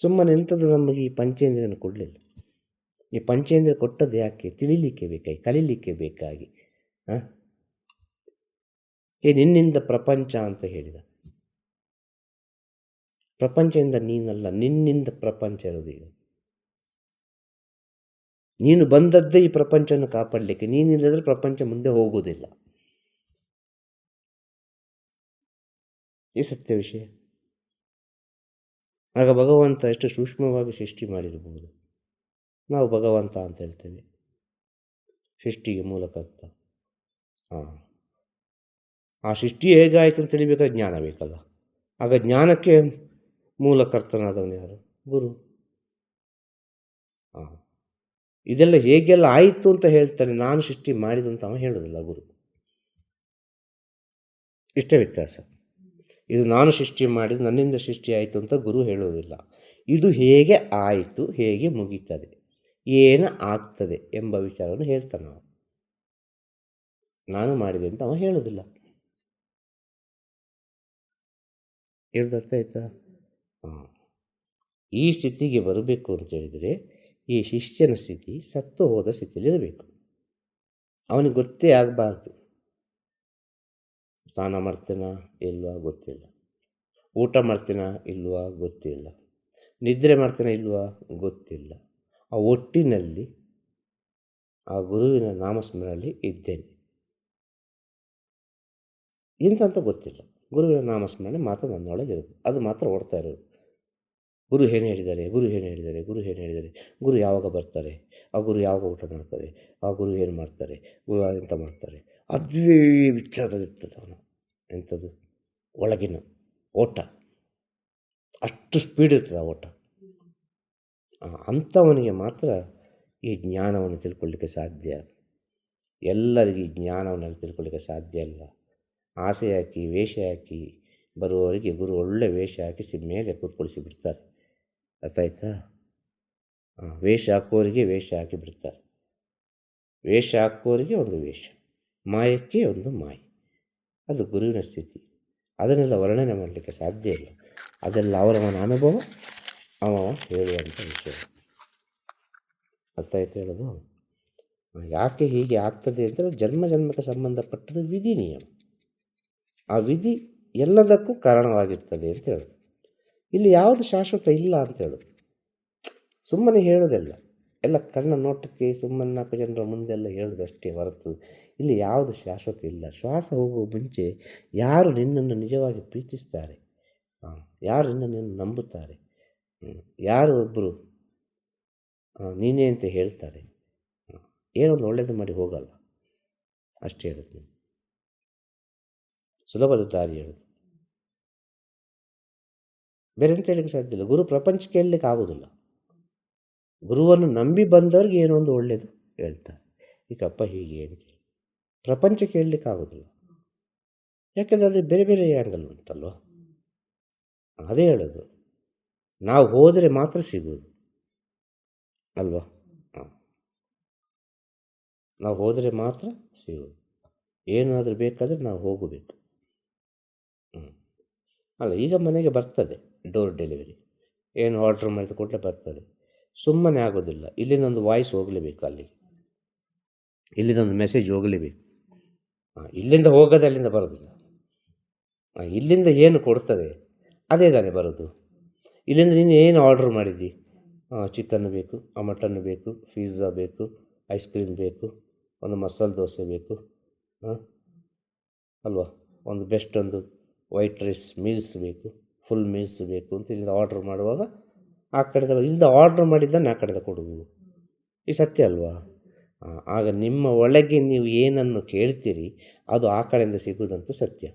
ಸುಮ್ಮನೆ ಎಂಥದ್ದು ನಮಗೆ ಈ ಪಂಚೇಂದ್ರಿಯನ್ನು ಕೊಡಲಿಲ್ಲ. ಈ ಪಂಚೇಂದ್ರಿಯ ಕೊಟ್ಟದ್ದು ಯಾಕೆ? ತಿಳಿಲಿಕ್ಕೆ ಬೇಕಾಗಿ, ಕಲೀಲಿಕ್ಕೆ ಬೇಕಾಗಿ. ನಿನ್ನಿಂದ ಪ್ರಪಂಚ ಅಂತ ಹೇಳಿದ. ಪ್ರಪಂಚದಿಂದ ನೀನಲ್ಲ, ನಿನ್ನಿಂದ ಪ್ರಪಂಚ ಇರೋದು. ಈಗ ನೀನು ಬಂದದ್ದೇ ಈ ಪ್ರಪಂಚವನ್ನು ಕಾಪಾಡಲಿಕ್ಕೆ, ನೀನಿಲ್ಲದ್ರೆ ಪ್ರಪಂಚ ಮುಂದೆ ಹೋಗುವುದಿಲ್ಲ. ಈ ಸತ್ಯ ವಿಷಯ. ಆಗ ಭಗವಂತ ಎಷ್ಟು ಸೂಕ್ಷ್ಮವಾಗಿ ಸೃಷ್ಟಿ ಮಾಡಿರಬಹುದು. ನಾವು ಭಗವಂತ ಅಂತ ಹೇಳ್ತೇವೆ, ಸೃಷ್ಟಿಗೆ ಮೂಲಕರ್ತ. ಆ ಸೃಷ್ಟಿ ಹೇಗಾಯಿತು ಅಂತ ತಿಳಿಬೇಕಾದ್ರೆ ಜ್ಞಾನ ಬೇಕಲ್ಲ. ಆಗ ಜ್ಞಾನಕ್ಕೆ ಮೂಲಕರ್ತನಾದವನು ಯಾರು? ಗುರು. ಇದೆಲ್ಲ ಹೇಗೆಲ್ಲ ಆಯಿತು ಅಂತ ಹೇಳ್ತಾನೆ, ನಾನು ಸೃಷ್ಟಿ ಮಾಡಿದಂತ ಅವ ಹೇಳೋದಿಲ್ಲ ಗುರು. ಇಷ್ಟೇ ವ್ಯತ್ಯಾಸ. ಇದು ನಾನು ಸೃಷ್ಟಿ ಮಾಡಿದ್ದು, ನನ್ನಿಂದ ಸೃಷ್ಟಿ ಆಯಿತು ಅಂತ ಗುರು ಹೇಳೋದಿಲ್ಲ. ಇದು ಹೇಗೆ ಆಯಿತು, ಹೇಗೆ ಮುಗೀತದೆ, ಏನು ಆಗ್ತದೆ ಎಂಬ ವಿಚಾರವನ್ನು ಹೇಳ್ತಾನೆ ನಾವು. ನಾನು ಮಾಡಿದೆ ಅಂತ ಅವ ಹೇಳೋದಿಲ್ಲ. ಹೇಳ್ದು ಅರ್ಥ ಆಯ್ತಾ? ಈ ಸ್ಥಿತಿಗೆ ಬರಬೇಕು ಅಂತ ಹೇಳಿದರೆ ಈ ಶಿಷ್ಯನ ಸ್ಥಿತಿ ಸತ್ತು ಹೋದ ಸ್ಥಿತಿಯಲ್ಲಿ ಇರಬೇಕು. ಅವನಿಗೆ ಗೊತ್ತೇ ಆಗಬಾರ್ದು. ಸ್ನಾನ ಮಾಡ್ತೇನಾ ಇಲ್ವಾ ಗೊತ್ತಿಲ್ಲ, ಊಟ ಮಾಡ್ತೇನಾ ಇಲ್ವಾ ಗೊತ್ತಿಲ್ಲ, ನಿದ್ರೆ ಮಾಡ್ತೇನಾ ಇಲ್ವಾ ಗೊತ್ತಿಲ್ಲ. ಆ ಒಟ್ಟಿನಲ್ಲಿ ಆ ಗುರುವಿನ ನಾಮಸ್ಮರಣೆಯಲ್ಲಿ ಇದ್ದೇನೆ ಎಂತ ಗೊತ್ತಿಲ್ಲ. ಗುರುವಿನ ನಾಮಸ್ಮರಣೆ ಮಾತ್ರ ನನ್ನೊಳಗಿರೋದು, ಅದು ಮಾತ್ರ ಓಡ್ತಾ ಇರೋದು. ಗುರು ಏನು ಹೇಳಿದ್ದಾರೆ, ಗುರು ಏನು ಹೇಳಿದ್ದಾರೆ, ಗುರು ಏನು ಹೇಳಿದ್ದಾರೆ, ಗುರು ಯಾವಾಗ ಬರ್ತಾರೆ, ಆ ಗುರು ಯಾವಾಗ ಊಟ ಮಾಡ್ತಾರೆ, ಆ ಗುರು ಏನು ಮಾಡ್ತಾರೆ, ಗುರು ಎಂತ ಮಾಡ್ತಾರೆ, ಅದುವೇ ವಿಚಾರದಲ್ಲಿರ್ತದೆ ಅವನು. ಎಂಥದ್ದು ಒಳಗಿನ ಓಟ, ಅಷ್ಟು ಸ್ಪೀಡ್ ಇರ್ತದೆ ಆ ಓಟ. ಅಂಥವನಿಗೆ ಮಾತ್ರ ಈ ಜ್ಞಾನವನ್ನು ತಿಳ್ಕೊಳ್ಳಿಕ್ಕೆ ಸಾಧ್ಯ. ಎಲ್ಲರಿಗೂ ಈ ಜ್ಞಾನವನ್ನು ತಿಳ್ಕೊಳ್ಳಿಕ್ಕೆ ಸಾಧ್ಯ ಇಲ್ಲ. ಆಸೆ ಹಾಕಿ ವೇಷ ಹಾಕಿ ಬರುವವರಿಗೆ ಗುರು ಒಳ್ಳೆ ವೇಷ ಹಾಕಿಸಿ ಮೇಲೆ ಕೂತ್ಕೊಳಿಸಿ ಬಿಡ್ತಾರೆ. ಅರ್ಥ ಆಯ್ತಾ? ವೇಷ ಹಾಕೋರಿಗೆ ವೇಷ ಹಾಕಿ ಬಿಡ್ತಾರೆ. ವೇಷ ಹಾಕೋರಿಗೆ ಒಂದು ವೇಷ, ಮಾಯಕ್ಕೆ ಒಂದು ಮಾಯ. ಅದು ಗುರುವಿನ ಸ್ಥಿತಿ. ಅದನ್ನೆಲ್ಲ ವರ್ಣನೆ ಮಾಡಲಿಕ್ಕೆ ಸಾಧ್ಯ ಇಲ್ಲ. ಅದೆಲ್ಲ ಅವರವನ ಅನುಭವ, ಅವ ಹೇಳುವಂಥ ವಿಷಯ. ಅರ್ಥ ಆಯ್ತು ಹೇಳೋದು? ಯಾಕೆ ಹೀಗೆ ಆಗ್ತದೆ ಅಂದರೆ ಜನ್ಮ ಜನ್ಮಕ್ಕೆ ಸಂಬಂಧಪಟ್ಟದ್ದು ವಿಧಿ ನಿಯಮ. ಆ ವಿಧಿ ಎಲ್ಲದಕ್ಕೂ ಕಾರಣವಾಗಿರ್ತದೆ ಅಂತ ಹೇಳೋದು. ಇಲ್ಲಿ ಯಾವುದು ಶಾಶ್ವತ ಇಲ್ಲ ಅಂತ ಹೇಳೋದು. ಸುಮ್ಮನೆ ಹೇಳೋದಲ್ಲ, ಎಲ್ಲ ಕಣ್ಣ ನೋಟಕ್ಕೆ ಸುಮ್ಮನೆ 4 ಜನರ ಮುಂದೆಲ್ಲ ಹೇಳೋದಷ್ಟೇ ಹೊರತು ಇಲ್ಲಿ ಯಾವುದು ಶಾಶ್ವತ ಇಲ್ಲ. ಶ್ವಾಸ ಹೋಗುವ ಮುಂಚೆ ಯಾರು ನಿನ್ನನ್ನು ನಿಜವಾಗಿ ಪ್ರೀತಿಸ್ತಾರೆ, ಯಾರು ನಿನ್ನನ್ನು ನಂಬುತ್ತಾರೆ, ಯಾರು ಒಬ್ಬರು ನೀನೇ ಅಂತ ಹೇಳ್ತಾರೆ, ಏನೊಂದು ಒಳ್ಳೆಯದು ಮಾಡಿ ಹೋಗಲ್ಲ, ಅಷ್ಟೇ ಹೇಳೋದು. ಸುಲಭದ ದಾರಿ ಹೇಳೋದು, ಬೇರೆ ಎಂತ ಹೇಳಲಿಕ್ಕೆ ಸಾಧ್ಯ ಇಲ್ಲ. ಗುರು ಪ್ರಪಂಚಕ್ಕೆ ಹೇಳಲಿಕ್ಕೆ ಆಗೋದಿಲ್ಲ. ಗುರುವನ್ನು ನಂಬಿ ಬಂದವ್ರಿಗೆ ಏನೋ ಒಂದು ಒಳ್ಳೆಯದು ಹೇಳ್ತಾರೆ, ಈಗಪ್ಪ ಹೀಗೆ ಅಂತ ಪ್ರಪಂಚಕ್ಕೆ ಹೇಳಲಿಕ್ಕೆ ಆಗೋದಿಲ್ಲ. ಯಾಕೆಂದರೆ ಅದು ಬೇರೆ ಬೇರೆ ಆ್ಯಂಗಲ್ ಉಂಟಲ್ವ. ಅದೇ ಹೇಳೋದು, ನಾವು ಹೋದರೆ ಮಾತ್ರ ಸಿಗೋದು ಅಲ್ವಾ. ನಾವು ಹೋದರೆ ಮಾತ್ರ ಸಿಗೋದು. ಏನಾದರೂ ಬೇಕಾದರೆ ನಾವು ಹೋಗಬೇಕು. ಅಲ್ಲ, ಈಗ ಮನೆಗೆ ಬರ್ತದೆ ಡೋರ್ ಡೆಲಿವರಿ, ಏನು ಆರ್ಡ್ರ್ ಮಾಡಿದ ಕೂಡಲೇ ಬರ್ತದೆ. ಸುಮ್ಮನೆ ಆಗೋದಿಲ್ಲ. ಇಲ್ಲಿಂದೊಂದು ವಾಯ್ಸ್ ಹೋಗಲೇಬೇಕು, ಅಲ್ಲಿಗೆ ಇಲ್ಲಿಂದೊಂದು ಮೆಸೇಜ್ ಹೋಗಲೇಬೇಕು. ಇಲ್ಲಿಂದ ಹೋಗೋದು ಅಲ್ಲಿಂದ ಬರೋದಿಲ್ಲ. ಇಲ್ಲಿಂದ ಏನು ಕೊಡ್ತದೆ ಅದೇ ತಾನೇ ಬರೋದು. ಇಲ್ಲಿಂದ ನೀನು ಏನು ಆರ್ಡ್ರ್ ಮಾಡಿದ್ದಿ, ಚಿಕನ್ ಬೇಕು, ಮಟನ್ ಬೇಕು, ಪಿಜ್ಜಾ ಬೇಕು, ಐಸ್ ಕ್ರೀಮ್ ಬೇಕು, ಒಂದು ಮಸಾಲೆ ದೋಸೆ ಬೇಕು, ಹಾಂ ಅಲ್ವಾ? ಒಂದು ಬೆಸ್ಟ್ ಒಂದು ವೈಟ್ ರೈಸ್ ಮೀಲ್ಸ್ ಬೇಕು, ಫುಲ್ ಮೀಲ್ಸ್ ಬೇಕು ಅಂತ ಇಲ್ಲಿಂದ ಆರ್ಡ್ರ್ ಮಾಡುವಾಗ ಆ ಕಡೆದ ಇಲ್ಲಿಂದ ಆರ್ಡ್ರ್ ಮಾಡಿದ್ದನ್ನು ಆ ಕಡೆದ ಕೊಡುವುದು. ಈ ಸತ್ಯ ಅಲ್ವಾ? ಆಗ ನಿಮ್ಮ ಒಳಗೆ ನೀವು ಏನನ್ನು ಕೇಳ್ತೀರಿ ಅದು ಆ ಕಡೆಯಿಂದ ಸಿಗುವುದಂತೂ ಸತ್ಯ.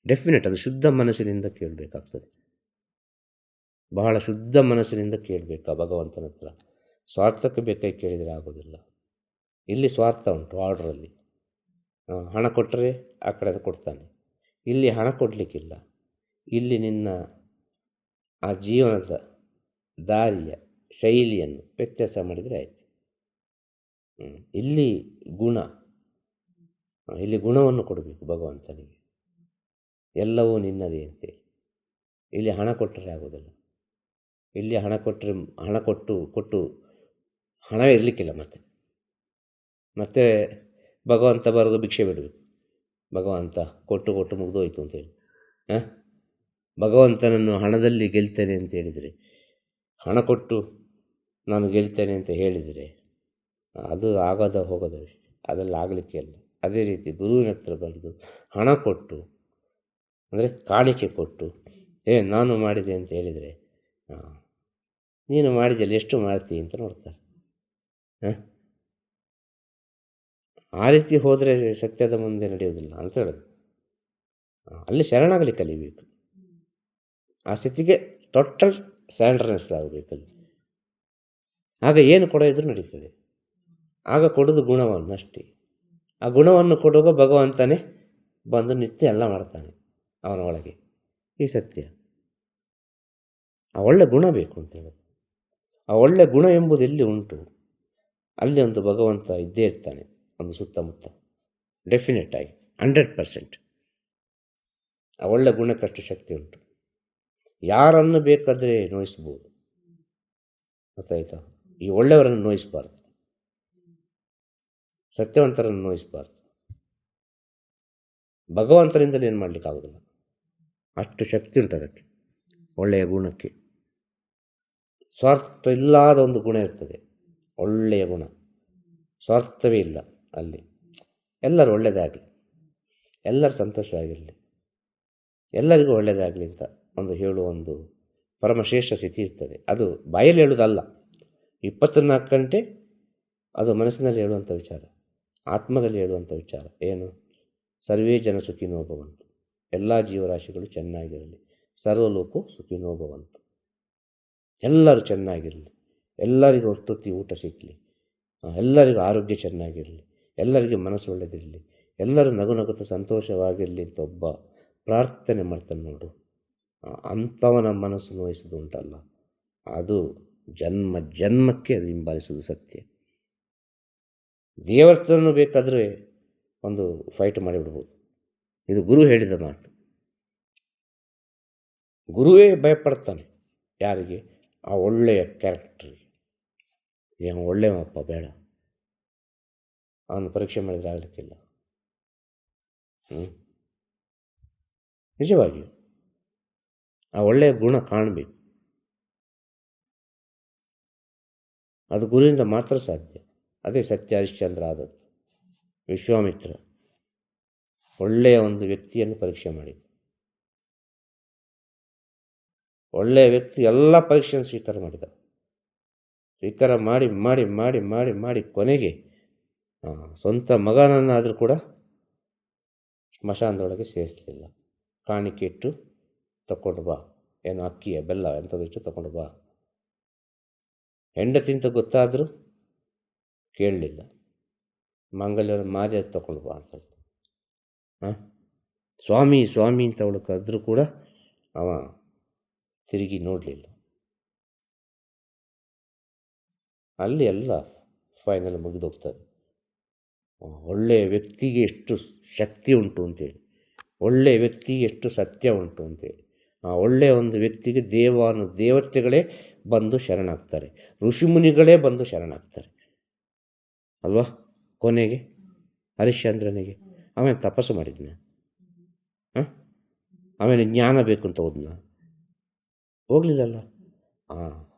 ಡೆಫಿನೆಟ್ ಅದು ಶುದ್ಧ ಮನಸ್ಸಿನಿಂದ ಕೇಳಬೇಕಾಗ್ತದೆ. ಬಹಳ ಶುದ್ಧ ಮನಸ್ಸಿನಿಂದ ಕೇಳಬೇಕಾ ಭಗವಂತನ ಹತ್ರ. ಸ್ವಾರ್ಥಕ್ಕೆ ಬೇಕಾಗಿ ಕೇಳಿದರೆ ಆಗೋದಿಲ್ಲ. ಇಲ್ಲಿ ಸ್ವಾರ್ಥ ಉಂಟು ಆರ್ಡ್ರಲ್ಲಿ. ಹಣ ಕೊಟ್ಟರೆ ಆ ಕಡೆ ಕೊಡ್ತಾನೆ. ಇಲ್ಲಿ ಹಣ ಕೊಡಲಿಕ್ಕಿಲ್ಲ. ಇಲ್ಲಿ ನಿನ್ನ ಆ ಜೀವನದ ದಾರಿಯ ಶೈಲಿಯನ್ನು ವ್ಯತ್ಯಾಸ ಮಾಡಿದರೆ ಆಯಿತು. ಇಲ್ಲಿ ಗುಣ, ಇಲ್ಲಿ ಗುಣವನ್ನು ಕೊಡಬೇಕು ಭಗವಂತನಿಗೆ. ಎಲ್ಲವೂ ನಿನ್ನದೇ ಅಂತೇಳಿ. ಇಲ್ಲಿ ಹಣ ಕೊಟ್ಟರೆ ಆಗೋದಿಲ್ಲ. ಇಲ್ಲಿ ಹಣ ಕೊಟ್ಟರೆ ಹಣ ಕೊಟ್ಟು ಹಣವೇ ಇರಲಿಕ್ಕಿಲ್ಲ. ಮತ್ತೆ ಭಗವಂತ ಬರೋದು ಭಿಕ್ಷೆ ಬಿಡಬೇಕು. ಭಗವಂತ ಕೊಟ್ಟು ಮುಗಿದೋಯ್ತು ಅಂತೇಳಿ. ಭಗವಂತನನ್ನು ಹಣದಲ್ಲಿ ಗೆಲ್ತೇನೆ ಅಂತ ಹೇಳಿದರೆ, ಹಣ ಕೊಟ್ಟು ನಾನು ಗೆಲ್ತೇನೆ ಅಂತ ಹೇಳಿದರೆ ಅದು ಹೋಗೋದ ವಿಷಯ. ಅದೆಲ್ಲ ಆಗಲಿಕ್ಕೆ ಇಲ್ಲ. ಅದೇ ರೀತಿ ಗುರುವಿನ ಹತ್ರ ಬಂದು ಹಣ ಕೊಟ್ಟು, ಅಂದರೆ ಕಾಣಿಕೆ ಕೊಟ್ಟು ನಾನು ಮಾಡಿದೆ ಅಂತ ಹೇಳಿದರೆ ನೀನು ಮಾಡಿದಲ್ಲಿ ಎಷ್ಟು ಮಾಡ್ತೀಯ ಅಂತ ನೋಡ್ತಾರೆ. ಆ ರೀತಿ ಹೋದರೆ ಸತ್ಯದ ಮುಂದೆ ನಡೆಯುವುದಿಲ್ಲ ಅಂತ ಹೇಳೋದು. ಅಲ್ಲಿ ಶರಣಾಗಲಿ ಕಲಿಬೇಕು. ಆ ಸ್ಥಿತಿಗೆ ಟೋಟಲ್ ಸ್ಯಾಂಡ್ರನೆಸ್ ಆಗಬೇಕಲ್ಲಿ. ಆಗ ಏನು ಕೊಡೋದು ನಡೀತದೆ. ಆಗ ಕೊಡೋದು ಗುಣವನ್ನು ಅಷ್ಟೇ. ಆ ಗುಣವನ್ನು ಕೊಡುವಾಗ ಭಗವಂತನೇ ಬಂದು ನಿತ್ಯ ಎಲ್ಲ ಮಾಡ್ತಾನೆ ಅವನ ಒಳಗೆ. ಈ ಸತ್ಯ. ಆ ಒಳ್ಳೆ ಗುಣ ಬೇಕು ಅಂತ ಹೇಳೋದು. ಆ ಒಳ್ಳೆ ಗುಣ ಎಂಬುದು ಎಲ್ಲಿ ಉಂಟು ಅಲ್ಲಿ ಒಂದು ಭಗವಂತ ಇದ್ದೇ ಇರ್ತಾನೆ ಒಂದು ಸುತ್ತಮುತ್ತ. ಡೆಫಿನೆಟ್ ಆಗಿ 100%. ಆ ಒಳ್ಳೆ ಗುಣಕ್ಕಷ್ಟು ಶಕ್ತಿ ಉಂಟು. ಯಾರನ್ನು ಬೇಕಾದರೆ ನೋಯಿಸ್ಬೋದು. ಗೊತ್ತಾಯ್ತಾ? ಈ ಒಳ್ಳೆಯವರನ್ನು ನೋಯಿಸಬಾರ್ದು, ಸತ್ಯವಂತರನ್ನು ನೋಯಿಸಬಾರ್ದು. ಭಗವಂತನಿಂದಲೇ ಏನು ಮಾಡಲಿಕ್ಕಾಗೋದಿಲ್ಲ. ಅಷ್ಟು ಶಕ್ತಿ ಉಂಟು ಅದಕ್ಕೆ, ಒಳ್ಳೆಯ ಗುಣಕ್ಕೆ. ಸ್ವಾರ್ಥ ಇಲ್ಲದ ಒಂದು ಗುಣ ಇರ್ತದೆ, ಒಳ್ಳೆಯ ಗುಣ. ಸ್ವಾರ್ಥವೇ ಇಲ್ಲ ಅಲ್ಲಿ. ಎಲ್ಲರೂ ಒಳ್ಳೆಯದಾಗಲಿ, ಎಲ್ಲರೂ ಸಂತೋಷವಾಗಿರಲಿ, ಎಲ್ಲರಿಗೂ ಒಳ್ಳೆಯದಾಗಲಿ ಅಂತ ಹೇಳುವ ಒಂದು ಪರಮಶ್ರೇಷ್ಠ ಸ್ಥಿತಿ ಇರ್ತದೆ. ಅದು ಬಾಯಲ್ಲಿ ಹೇಳುವುದಲ್ಲ, 24 ಗಂಟೆ ಅದು ಮನಸ್ಸಿನಲ್ಲಿ ಹೇಳುವಂಥ ವಿಚಾರ, ಆತ್ಮದಲ್ಲಿ ಹೇಳುವಂಥ ವಿಚಾರ. ಏನು? ಸರ್ವೇ ಜನ ಸುಖಿನೋ ಭವಂತು. ಎಲ್ಲ ಜೀವರಾಶಿಗಳು ಚೆನ್ನಾಗಿರಲಿ. ಸರ್ವಲೋಕು ಸುಖಿನೋ ಭವಂತು. ಎಲ್ಲರೂ ಚೆನ್ನಾಗಿರಲಿ, ಎಲ್ಲರಿಗೂ ಹೊತ್ತೊತ್ತಿ ಊಟ ಸಿಕ್ಕಲಿ, ಎಲ್ಲರಿಗೂ ಆರೋಗ್ಯ ಚೆನ್ನಾಗಿರಲಿ, ಎಲ್ಲರಿಗೂ ಮನಸ್ಸು ಒಳ್ಳೆಯದಿರಲಿ, ಎಲ್ಲರೂ ನಗುತ್ತಾ ಸಂತೋಷವಾಗಿರಲಿ ಅಂತ ಒಬ್ಬ ಪ್ರಾರ್ಥನೆ ಮಾಡ್ತಾನೆ ನೋಡು. ಅಂಥವನ ಮನಸ್ಸು ನೋಯಿಸೋದು ಉಂಟಲ್ಲ, ಅದು ಜನ್ಮಕ್ಕೆ ಅದು ಹಿಂಬಾಲಿಸುವುದು ಸತ್ಯ. ದೇವರನ್ನು ಬೇಕಾದರೆ ಒಂದು ಫೈಟ್ ಮಾಡಿಬಿಡ್ಬೋದು. ಇದು ಗುರು ಹೇಳಿದ ಮಾತು. ಗುರುವೇ ಭಯಪಡ್ತಾನೆ ಯಾರಿಗೆ? ಆ ಒಳ್ಳೆಯ ಕ್ಯಾರೆಕ್ಟರ್ಗೆ. ಏನು ಒಳ್ಳೆಯವಪ್ಪ ಬೇಡ, ಅವನು ಪರೀಕ್ಷೆ ಮಾಡಿದರೆ ಆಗಲಿಕ್ಕಿಲ್ಲ. ನಿಜವಾಗಿಯೂ ಆ ಒಳ್ಳೆಯ ಗುಣ ಕಾಣಬೇಕು. ಅದು ಗುರುವಿಂದ ಮಾತ್ರ ಸಾಧ್ಯ. ಅದೇ ಸತ್ಯ ಹರಿಶ್ಚಂದ್ರ ಆದದ್ದು. ವಿಶ್ವಾಮಿತ್ರ ಒಳ್ಳೆಯ ಒಂದು ವ್ಯಕ್ತಿಯನ್ನು ಪರೀಕ್ಷೆ ಮಾಡಿದ. ಒಳ್ಳೆಯ ವ್ಯಕ್ತಿ ಎಲ್ಲ ಪರೀಕ್ಷೆಯನ್ನು ಸ್ವೀಕಾರ ಮಾಡಿದ. ಸ್ವೀಕಾರ ಮಾಡಿ ಮಾಡಿ ಮಾಡಿ ಮಾಡಿ ಮಾಡಿ ಕೊನೆಗೆ ಸ್ವಂತ ಮಗನನ್ನಾದರೂ ಕೂಡ ಸ್ಮಶಾನದೊಳಗೆ ಸೇರಿಸಲಿಲ್ಲ. ಕಾಣಿಕೆ ಇಟ್ಟು ತಗೊಂಡು ಬಾ, ಏನು ಅಕ್ಕಿಯ ಬೆಲ್ಲ ಎಂಥದಿಷ್ಟು ತಗೊಂಡು ಬಾ. ಹೆಂಡತಿ ಅಂತ ಗೊತ್ತಾದರೂ ಕೇಳಲಿಲ್ಲ. ಮಾಂಗಲ್ಯವನ್ನು ಮಾರಿ ಅದು ತಗೊಂಡು ಬಾ ಅಂತ. ಸ್ವಾಮಿ ಸ್ವಾಮಿ ಅಂತ ಅವಳು ಕರೆದ್ರೂ ಕೂಡ ಅವ ತಿರುಗಿ ನೋಡಲಿಲ್ಲ. ಅಲ್ಲಿ ಎಲ್ಲ ಫೈನಲ್ ಮುಗಿದೋಗ್ತದೆ. ಒಳ್ಳೆಯ ವ್ಯಕ್ತಿಗೆ ಎಷ್ಟು ಶಕ್ತಿ ಉಂಟು ಅಂತೇಳಿ, ಒಳ್ಳೆಯ ವ್ಯಕ್ತಿಗೆ ಎಷ್ಟು ಸತ್ಯ ಉಂಟು ಅಂತೇಳಿ. ಆ ಒಳ್ಳೆಯ ಒಂದು ವ್ಯಕ್ತಿಗೆ ದೇವತೆಗಳೇ ಬಂದು ಶರಣಾಗ್ತಾರೆ, ಋಷಿಮುನಿಗಳೇ ಬಂದು ಶರಣಾಗ್ತಾರೆ ಅಲ್ವಾ? ಕೊನೆಗೆ ಹರಿಶ್ಚಂದ್ರನಿಗೆ ಅವನ ತಪಸ್ಸು ಮಾಡಿದ್ನ, ಅವನ ಜ್ಞಾನ ಬೇಕು ಅಂತ ಹೋದ್ನ? ಹೋಗಲಿಲ್ಲಲ್ಲ.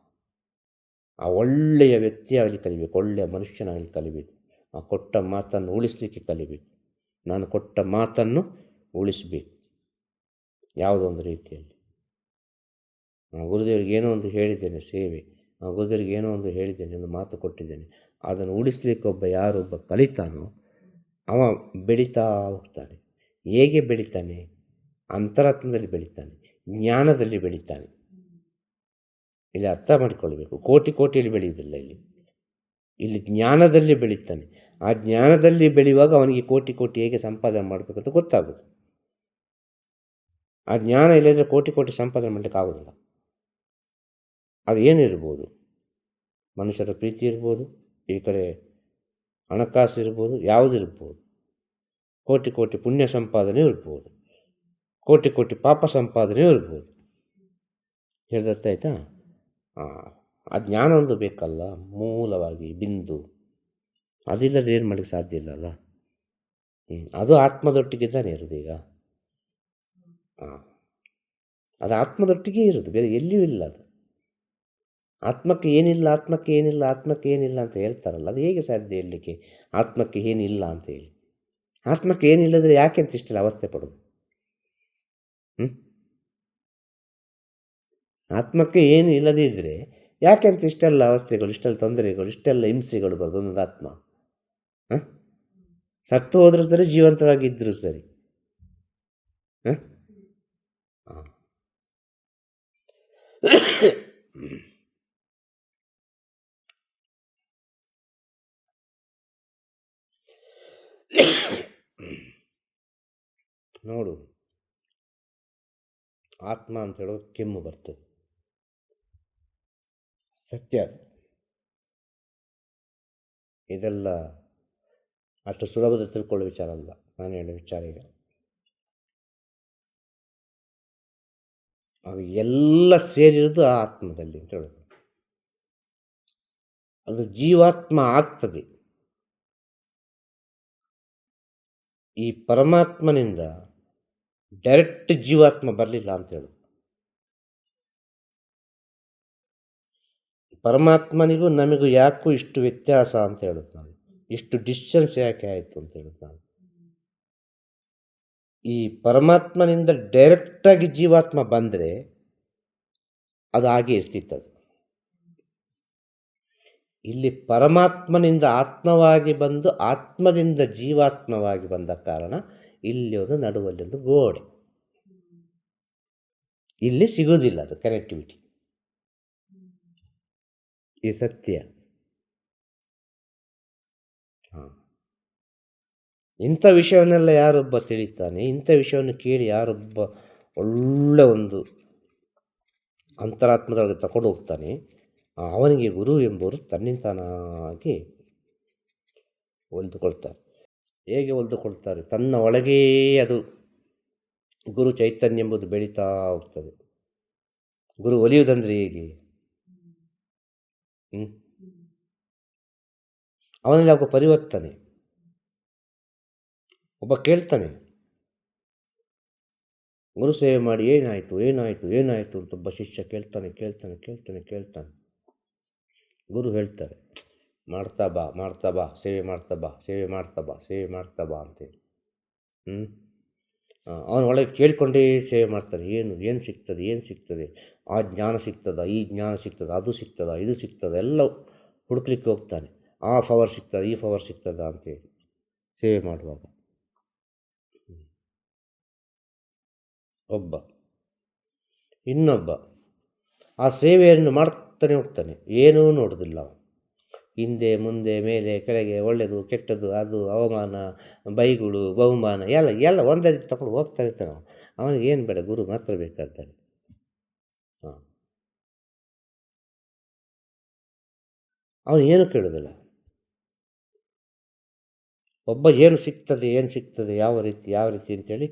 ಆ ಒಳ್ಳೆಯ ವ್ಯಕ್ತಿಯಾಗಲಿ ಕಲಿಬೇಕು, ಒಳ್ಳೆಯ ಮನುಷ್ಯನಾಗಲಿ ಕಲಿಬೇಕು. ಆ ಕೊಟ್ಟ ಮಾತನ್ನು ಉಳಿಸಲಿಕ್ಕೆ ಕಲಿಬೇಕು. ನಾನು ಕೊಟ್ಟ ಮಾತನ್ನು ಉಳಿಸಬೇಕು ಯಾವುದೋ ಒಂದು ರೀತಿಯಲ್ಲಿ. ಗುರುದೇವರಿಗೆ ಏನೋ ಒಂದು ಹೇಳಿದ್ದೇನೆ ಸೇವೆ, ಗುರುದೇವರಿಗೆ ಏನೋ ಒಂದು ಹೇಳಿದ್ದೇನೆ, ಒಂದು ಮಾತು ಕೊಟ್ಟಿದ್ದೇನೆ, ಅದನ್ನು ಉಳಿಸ್ಲಿಕ್ಕೆ ಯಾರೊಬ್ಬ ಕಲಿತಾನೋ ಅವ ಬೆಳೀತಾ ಹೋಗ್ತಾನೆ. ಹೇಗೆ ಬೆಳೀತಾನೆ? ಅಂತರಾತ್ಮದಲ್ಲಿ ಬೆಳೀತಾನೆ, ಜ್ಞಾನದಲ್ಲಿ ಬೆಳೀತಾನೆ. ಇಲ್ಲಿ ಅರ್ಥ ಮಾಡಿಕೊಳ್ಬೇಕು. ಕೋಟಿಯಲ್ಲಿ ಬೆಳೆಯುವುದಿಲ್ಲ, ಇಲ್ಲಿ ಜ್ಞಾನದಲ್ಲಿ ಬೆಳೀತಾನೆ. ಆ ಜ್ಞಾನದಲ್ಲಿ ಬೆಳೆಯುವಾಗ ಅವನಿಗೆ ಕೋಟಿ ಹೇಗೆ ಸಂಪಾದನೆ ಮಾಡಬೇಕಂತ ಗೊತ್ತಾಗೋದು. ಆ ಜ್ಞಾನ ಇಲ್ಲದ್ರೆ ಕೋಟಿ ಸಂಪಾದನೆ ಮಾಡಲಿಕ್ಕೆ ಆಗೋದಿಲ್ಲ. ಅದು ಏನಿರ್ಬೋದು, ಮನುಷ್ಯರ ಪ್ರೀತಿ ಇರ್ಬೋದು, ಈ ಕಡೆ ಹಣಕಾಸು ಇರ್ಬೋದು, ಯಾವುದಿರ್ಬೋದು. ಕೋಟಿ ಪುಣ್ಯ ಸಂಪಾದನೆ ಇರ್ಬೋದು, ಕೋಟಿ ಪಾಪ ಸಂಪಾದನೆ ಇರ್ಬೋದು. ಹೇಳಿದರ್ಥ ಆಯ್ತಾ? ಆ ಜ್ಞಾನ ಒಂದು ಬೇಕಲ್ಲ, ಮೂಲವಾಗಿ ಬಿಂದು. ಅದಿಲ್ಲದೆ ಏನು ಮಾಡಲಿಕ್ಕೆ ಸಾಧ್ಯ ಇಲ್ಲಲ್ಲ. ಅದು ಆತ್ಮದೊಟ್ಟಿಗೆ ತಾನೇ ಇರೋದು ಈಗ. ಅದು ಆತ್ಮದೊಟ್ಟಿಗೆ ಇರೋದು, ಬೇರೆ ಎಲ್ಲಿಯೂ ಇಲ್ಲ. ಅದು ಆತ್ಮಕ್ಕೆ ಏನಿಲ್ಲ ಅಂತ ಹೇಳ್ತಾರಲ್ಲ, ಅದು ಹೇಗೆ ಸಾಧ್ಯ ಹೇಳಲಿಕ್ಕೆ? ಆತ್ಮಕ್ಕೆ ಏನಿಲ್ಲ ಅಂತ ಹೇಳಿ. ಆತ್ಮಕ್ಕೆ ಏನಿಲ್ಲದ್ರೆ ಯಾಕೆ ಅಂತ ಇಷ್ಟೆಲ್ಲ ಅವಸ್ಥೆ ಪಡೋದು? ಆತ್ಮಕ್ಕೆ ಏನು ಇಲ್ಲದೇ ಇದ್ದರೆ ಯಾಕೆ ಅಂತ ಇಷ್ಟೆಲ್ಲ ಅವಸ್ಥೆಗಳು, ಇಷ್ಟೆಲ್ಲ ತೊಂದರೆಗಳು, ಇಷ್ಟೆಲ್ಲ ಹಿಂಸೆಗಳು ಬರೋದು ಒಂದೊಂದು ಆತ್ಮ? ಸತ್ತು ಹೋದ್ರೂ ಸರಿ, ಜೀವಂತವಾಗಿದ್ದರೂ ಸರಿ. ನೋಡು, ಆತ್ಮ ಅಂತ ಹೇಳೋದು ಕೆಮ್ಮು ಬರ್ತದೆ, ಸತ್ಯ. ಇದೆಲ್ಲ ಅಷ್ಟು ಸುಲಭದ ತಿಳ್ಕೊಳ್ಳೋ ವಿಚಾರ ಅಲ್ಲ. ನಾನು ಹೇಳೋ ವಿಚಾರ ಈಗ ಅದು ಎಲ್ಲ ಸೇರಿರೋದು ಆ ಆತ್ಮದಲ್ಲಿ ಅಂತ ಹೇಳೋದು. ಅದು ಜೀವಾತ್ಮ ಆಗ್ತದೆ. ಈ ಪರಮಾತ್ಮನಿಂದ ಡೈರೆಕ್ಟ್ ಜೀವಾತ್ಮ ಬರಲಿಲ್ಲ ಅಂತ ಹೇಳೋದು. ಪರಮಾತ್ಮನಿಗೂ ನಮಗೂ ಯಾಕೂ ಇಷ್ಟು ವ್ಯತ್ಯಾಸ ಅಂತ ಹೇಳುದು ನಾನು. ಇಷ್ಟು ಡಿಸ್ಟೆನ್ಸ್ ಯಾಕೆ ಆಯಿತು ಅಂತ ಹೇಳುದು ನಾನು. ಈ ಪರಮಾತ್ಮನಿಂದ ಡೈರೆಕ್ಟಾಗಿ ಜೀವಾತ್ಮ ಬಂದರೆ ಅದು ಹಾಗೆ ಇರ್ತಿತ್ತದು. ಇಲ್ಲಿ ಪರಮಾತ್ಮನಿಂದ ಆತ್ಮವಾಗಿ ಬಂದು ಆತ್ಮದಿಂದ ಜೀವಾತ್ಮವಾಗಿ ಬಂದ ಕಾರಣ ಇಲ್ಲಿ ಒಂದು ನಡುವಲ್ಲಿ ಒಂದು ಗೋಡೆ. ಇಲ್ಲಿ ಸಿಗೋದಿಲ್ಲ ಅದು ಕನೆಕ್ಟಿವಿಟಿ. ಈ ಸತ್ಯ. ಇಂಥ ವಿಷಯವನ್ನೆಲ್ಲ ಯಾರೊಬ್ಬ ತಿಳಿತಾನೆ, ಇಂಥ ವಿಷಯವನ್ನು ಕೇಳಿ ಯಾರೊಬ್ಬ ಒಳ್ಳೆ ಒಂದು ಅಂತರಾತ್ಮದೊಳಗೆ ತಗೊಂಡು ಹೋಗ್ತಾನೆ, ಅವನಿಗೆ ಗುರು ಎಂಬುವರು ತನ್ನಿಂತಾನಾಗಿ ಒಲಿದುಕೊಳ್ತಾರೆ. ಹೇಗೆ ಒಲಿದುಕೊಳ್ತಾರೆ? ತನ್ನ ಒಳಗೇ ಅದು ಗುರು ಚೈತನ್ಯ ಎಂಬುದು ಬೆಳೀತಾ ಹೋಗ್ತದೆ. ಗುರು ಒಲಿಯುವುದಂದ್ರೆ ಹೇಗೆ? ಅವನಲ್ಲಿ ಆಗೋ ಪರಿವರ್ತನೆ. ಒಬ್ಬ ಕೇಳ್ತಾನೆ, ಗುರು ಸೇವೆ ಮಾಡಿ ಏನಾಯಿತು ಅಂತ ಒಬ್ಬ ಶಿಷ್ಯ ಕೇಳ್ತಾನೆ. ಗುರು ಹೇಳ್ತಾರೆ, ಮಾಡ್ತಾ ಬಾ ಸೇವೆ ಮಾಡ್ತಾ ಬಾ ಅಂತೇಳಿ. ಅವನ ಒಳಗೆ ಕೇಳಿಕೊಂಡೇ ಸೇವೆ ಮಾಡ್ತಾನೆ. ಏನು ಸಿಗ್ತದೆ? ಆ ಜ್ಞಾನ ಸಿಗ್ತದ, ಈ ಜ್ಞಾನ ಸಿಗ್ತದ, ಅದು ಸಿಗ್ತದ, ಇದು ಸಿಗ್ತದ, ಎಲ್ಲ ಹುಡುಕ್ಲಿಕ್ಕೆ ಹೋಗ್ತಾನೆ. ಆ ಪವರ್ ಸಿಗ್ತದ, ಈ ಪವರ್ ಸಿಗ್ತದ ಅಂತೇಳಿ ಸೇವೆ ಮಾಡುವಾಗ. ಒಬ್ಬ ಇನ್ನೊಬ್ಬ ಆ ಸೇವೆಯನ್ನು ಮಾಡ್ತಾನೆ ಹೋಗ್ತಾನೆ, ಏನೂ ನೋಡೋದಿಲ್ಲ. ಹಿಂದೆ ಮುಂದೆ ಮೇಲೆ ಕೆಳಗೆ, ಒಳ್ಳೆಯದು ಕೆಟ್ಟದ್ದು, ಅದು ಅವಮಾನ, ಬೈಗುಳು, ಬಹುಮಾನ ಎಲ್ಲ ಒಂದೇ ತಗೊಂಡು ಹೋಗ್ತಾ ಇರ್ತಾನೆ. ಅವನಿಗೆ ಏನು ಬೇಡ, ಗುರು ಮಾತ್ರ ಬೇಕಾಗ್ತಾನೆ. ಅವನು ಏನು ಕೇಳೋದಿಲ್ಲ. ಒಬ್ಬ ಏನು ಸಿಗ್ತದೆ ಯಾವ ರೀತಿ ಅಂತೇಳಿ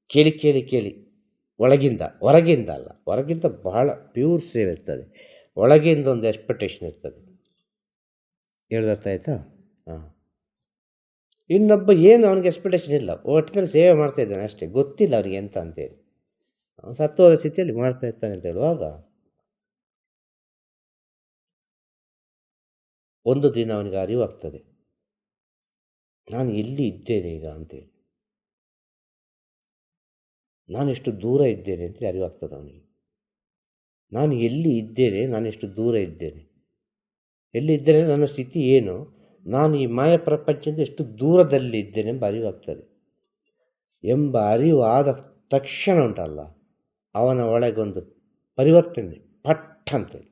ಕೇಳಿ ಹೊರಗಿಂದ ಅಲ್ಲ, ಹೊರಗಿಂದ ಬಹಳ ಪ್ಯೂರ್ ಸೇವೆ ಇರ್ತದೆ, ಒಳಗಿಂದ ಒಂದು ಎಕ್ಸ್ಪೆಕ್ಟೇಷನ್ ಇರ್ತದೆ. ಹೇಳ್ದರ್ಥ ಆಯ್ತಾ? ಇನ್ನೊಬ್ಬ ಏನು ಅವನಿಗೆ ಎಕ್ಸ್ಪೆಕ್ಟೇಷನ್ ಇಲ್ಲ, ಒಟ್ಟಿನಲ್ಲಿ ಸೇವೆ ಮಾಡ್ತಾ ಇದ್ದಾನೆ ಅಷ್ಟೇ, ಗೊತ್ತಿಲ್ಲ ಅವನಿಗೆ ಎಂತ ಅಂತೇಳಿ. ಅವನು ಸತ್ವದ ಸ್ಥಿತಿಯಲ್ಲಿ ಮಾಡ್ತಾ ಇರ್ತಾನೆ ಅಂತ ಹೇಳುವಾಗ ಒಂದು ದಿನ ಅವನಿಗೆ ಅರಿವಾಗ್ತದೆ, ನಾನು ಎಲ್ಲಿ ಇದ್ದೇನೆ ಈಗ ಅಂತೇಳಿ, ನಾನೆಷ್ಟು ದೂರ ಇದ್ದೇನೆ ಅಂತೇಳಿ ಅರಿವಾಗ್ತದೆ ಅವನಿಗೆ. ನಾನು ಎಲ್ಲಿ ಇದ್ದೇನೆ, ನಾನೆಷ್ಟು ದೂರ ಇದ್ದೇನೆ, ಎಲ್ಲಿ ಇದ್ದೇನೆ, ನನ್ನ ಸ್ಥಿತಿ ಏನು, ನಾನು ಈ ಮಾಯ ಪ್ರಪಂಚದಿಂದ ಎಷ್ಟು ದೂರದಲ್ಲಿ ಇದ್ದೇನೆ ಎಂಬ ಅರಿವಾಗ್ತದೆ. ಎಂಬ ಅರಿವು ಆದ ತಕ್ಷಣ ಉಂಟಲ್ಲ, ಅವನ ಒಳಗೊಂದು ಪರಿವರ್ತನೆ ಪಟ್ ಅಂತೇಳಿ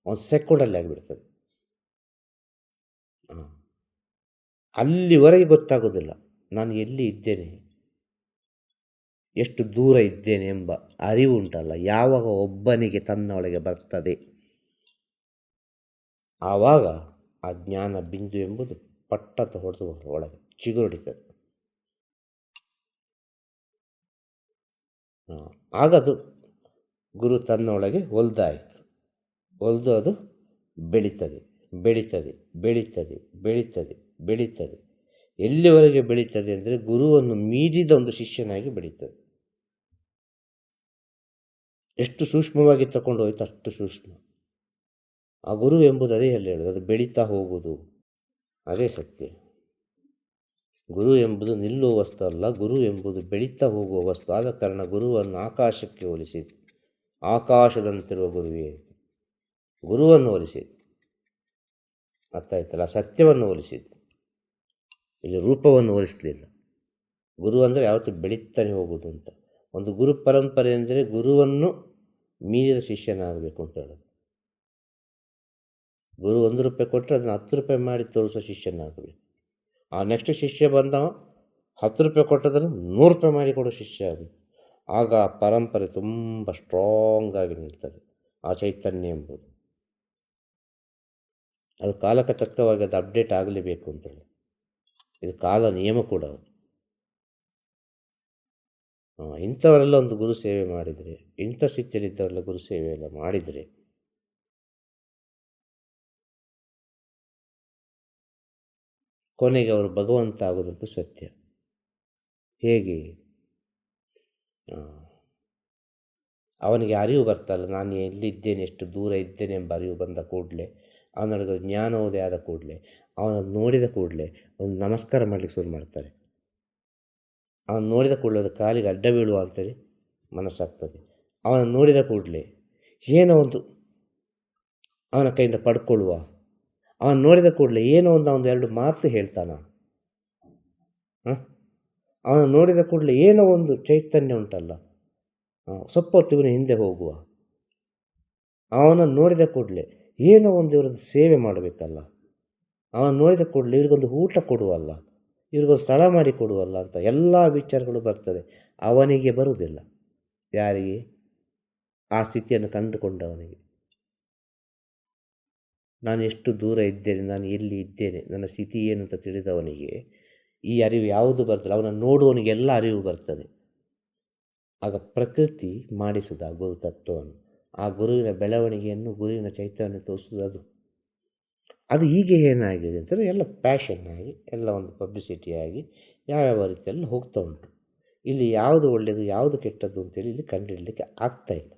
ಒಂದು ಸೆಕೆಂಡಲ್ಲಿ ಆಗಿಬಿಡ್ತದೆ. ಅಲ್ಲಿವರೆಗೆ ಗೊತ್ತಾಗೋದಿಲ್ಲ ನಾನು ಎಲ್ಲಿ ಇದ್ದೇನೆ, ಎಷ್ಟು ದೂರ ಇದ್ದೇನೆ ಎಂಬ ಅರಿವು ಉಂಟಲ್ಲ, ಯಾವಾಗ ಒಬ್ಬನಿಗೆ ತನ್ನ ಒಳಗೆ ಬರ್ತದೆ ಆವಾಗ ಆ ಜ್ಞಾನ ಬಿಂದು ಎಂಬುದು ಪಟ್ಟಂತ ಹೊಡೆದು ಒಳಗೆ ಚಿಗುರೊಡಿತದೆ. ಆಗದು ಗುರು ತನ್ನೊಳಗೆ ಒಲ್ದಾಯಿತು. ಒಲ್ದು ಅದು ಬೆಳೀತದೆ ಬೆಳೀತದೆ ಬೆಳೀತದೆ ಬೆಳೀತದೆ ಬೆಳೀತದೆ. ಎಲ್ಲಿವರೆಗೆ ಬೆಳೀತದೆ ಅಂದರೆ ಗುರುವನ್ನು ಮೀರಿದ ಒಂದು ಶಿಷ್ಯನಾಗಿ ಬೆಳೀತದೆ. ಎಷ್ಟು ಸೂಕ್ಷ್ಮವಾಗಿ ತಗೊಂಡು ಹೋಯ್ತು ಅಷ್ಟು ಸೂಕ್ಷ್ಮ. ಆ ಗುರು ಎಂಬುದು ಅದೇ ಹೇಳೋದು, ಅದು ಬೆಳೀತಾ ಹೋಗುವುದು, ಅದೇ ಸತ್ಯ. ಗುರು ಎಂಬುದು ನಿಲ್ಲುವ ವಸ್ತು ಅಲ್ಲ, ಗುರು ಎಂಬುದು ಬೆಳೀತಾ ಹೋಗುವ ವಸ್ತು. ಆದ ಕಾರಣ ಗುರುವನ್ನು ಆಕಾಶಕ್ಕೆ ಹೋಲಿಸಿದ್ದು, ಆಕಾಶದಂತಿರುವ ಗುರುವೇ ಗುರುವನ್ನು ಹೋಲಿಸಿದ್ದು. ಅರ್ಥ ಆಯ್ತಲ್ಲ, ಸತ್ಯವನ್ನು ಹೋಲಿಸಿದ್ದು, ಇಲ್ಲಿ ರೂಪವನ್ನು ಹೋಲಿಸಲಿಲ್ಲ. ಗುರು ಅಂದರೆ ಯಾವತ್ತೂ ಬೆಳೀತಾನೆ ಹೋಗುವುದು ಅಂತ. ಒಂದು ಗುರು ಪರಂಪರೆ ಅಂದರೆ ಗುರುವನ್ನು ಮೀರಿದ ಶಿಷ್ಯನಾಗಬೇಕು ಅಂತ ಹೇಳೋದು. ಗುರು 1 ರೂಪಾಯಿ ಕೊಟ್ಟರೆ ಅದನ್ನು 10 ರೂಪಾಯಿ ಮಾಡಿ ತೋರಿಸೋ ಶಿಷ್ಯನಾಗಬೇಕು. ಆ ನೆಕ್ಸ್ಟ್ ಶಿಷ್ಯ ಬಂದವ 10 ರೂಪಾಯಿ ಕೊಟ್ಟದನ್ನು 100 ರೂಪಾಯಿ ಮಾಡಿ ಕೊಡೋ ಶಿಷ್ಯ ಆಗಬೇಕು. ಆಗ ಆ ಪರಂಪರೆ ತುಂಬ ಸ್ಟ್ರಾಂಗ್ ಆಗಿ ನಿಲ್ತದೆ. ಆ ಚೈತನ್ಯ ಎಂಬುದು ಅದು ಕಾಲಕ್ಕೆ ತಕ್ಕವಾಗಿ ಅದು ಅಪ್ಡೇಟ್ ಆಗಲೇಬೇಕು ಅಂತೇಳಿ, ಇದು ಕಾಲ ನಿಯಮ ಕೂಡ. ಇಂಥವರೆಲ್ಲ ಒಂದು ಗುರು ಸೇವೆ ಮಾಡಿದರೆ, ಇಂಥ ಸ್ಥಿತಿಯಲ್ಲಿದ್ದವರೆಲ್ಲ ಗುರು ಸೇವೆ ಎಲ್ಲ ಮಾಡಿದರೆ ಕೊನೆಗೆ ಅವರು ಭಗವಂತ ಆಗೋದಂತೂ ಸತ್ಯ. ಹೇಗೆ? ಅವನಿಗೆ ಅರಿವು ಬರ್ತಲ್ಲ, ನಾನು ಎಲ್ಲಿದ್ದೇನೆ, ಎಷ್ಟು ದೂರ ಇದ್ದೇನೆ ಎಂಬ ಅರಿವು ಬಂದ ಕೂಡಲೇ, ಅವನಿಗೆ ಜ್ಞಾನೋದಯ ಆದ ಕೂಡಲೇ, ಅವನ ನೋಡಿದ ಕೂಡಲೇ ಒಂದು ನಮಸ್ಕಾರ ಮಾಡಲಿಕ್ಕೆ ಶುರು ಮಾಡ್ತಾರೆ. ಅವನು ನೋಡಿದ ಕೂಡಲೇ ಅದು ಕಾಲಿಗೆ ಅಡ್ಡ ಬೀಳುವ ಅಂತೇಳಿ ಮನಸ್ಸಾಗ್ತದೆ. ಅವನು ನೋಡಿದ ಕೂಡಲೇ ಏನೋ ಒಂದು ಅವನ ಕೈಯಿಂದ ಪಡ್ಕೊಳ್ಳುವ, ಅವನು ನೋಡಿದ ಕೂಡಲೇ ಏನೋ ಒಂದು 2 ಮಾತು ಹೇಳ್ತಾನ. ಅವನು ನೋಡಿದ ಕೂಡಲೇ ಏನೋ ಒಂದು ಚೈತನ್ಯ ಉಂಟಲ್ಲ, ಸ್ವಲ್ಪ ಹೊತ್ತು ಇವನು ಹಿಂದೆ ಹೋಗುವ. ಅವನನ್ನು ನೋಡಿದ ಕೂಡಲೇ ಏನೋ ಒಂದು ಇವ್ರದ್ದು ಸೇವೆ ಮಾಡಬೇಕಲ್ಲ, ಅವನು ನೋಡಿದ ಕೂಡಲೇ ಇವ್ರಿಗೊಂದು ಊಟ ಕೊಡುವಲ್ಲ, ಇವ್ರಿಗೊಂದು ಸ್ಥಳ ಮಾಡಿ ಕೊಡುವಲ್ಲ ಅಂತ ಎಲ್ಲ ವಿಚಾರಗಳು ಬರ್ತದೆ. ಅವನಿಗೆ ಬರುವುದಿಲ್ಲ. ಯಾರಿಗೆ? ಆ ಸ್ಥಿತಿಯನ್ನು ಕಂಡುಕೊಂಡವನಿಗೆ. ನಾನು ಎಷ್ಟು ದೂರ ಇದ್ದೇನೆ, ನಾನು ಎಲ್ಲಿ ಇದ್ದೇನೆ, ನನ್ನ ಸ್ಥಿತಿ ಏನು ಅಂತ ತಿಳಿದವನಿಗೆ ಈ ಅರಿವು ಯಾವುದು ಬರ್ತದೆ, ಅವನನ್ನು ನೋಡುವವನಿಗೆಲ್ಲ ಅರಿವು ಬರ್ತದೆ. ಆಗ ಪ್ರಕೃತಿ ಮಾಡಿಸುವುದು ಆ ಗುರು ತತ್ವವನ್ನು, ಆ ಗುರುವಿನ ಬೆಳವಣಿಗೆಯನ್ನು, ಗುರುವಿನ ಚೈತನ್ಯ ತೋರಿಸುವುದು. ಅದು ಹೀಗೆ ಏನಾಗಿದೆ ಅಂತಂದರೆ ಎಲ್ಲ ಪ್ಯಾಷನ್ ಆಗಿ, ಎಲ್ಲ ಒಂದು ಪಬ್ಲಿಸಿಟಿಯಾಗಿ ಯಾವ್ಯಾವ ರೀತಿಯಲ್ಲಿ ಹೋಗ್ತಾ ಉಂಟು. ಇಲ್ಲಿ ಯಾವುದು ಒಳ್ಳೆಯದು ಯಾವುದು ಕೆಟ್ಟದ್ದು ಅಂತೇಳಿ ಇಲ್ಲಿ ಕಂಡುಹಿಡಲಿಕ್ಕೆ ಆಗ್ತಾಯಿಲ್ಲ.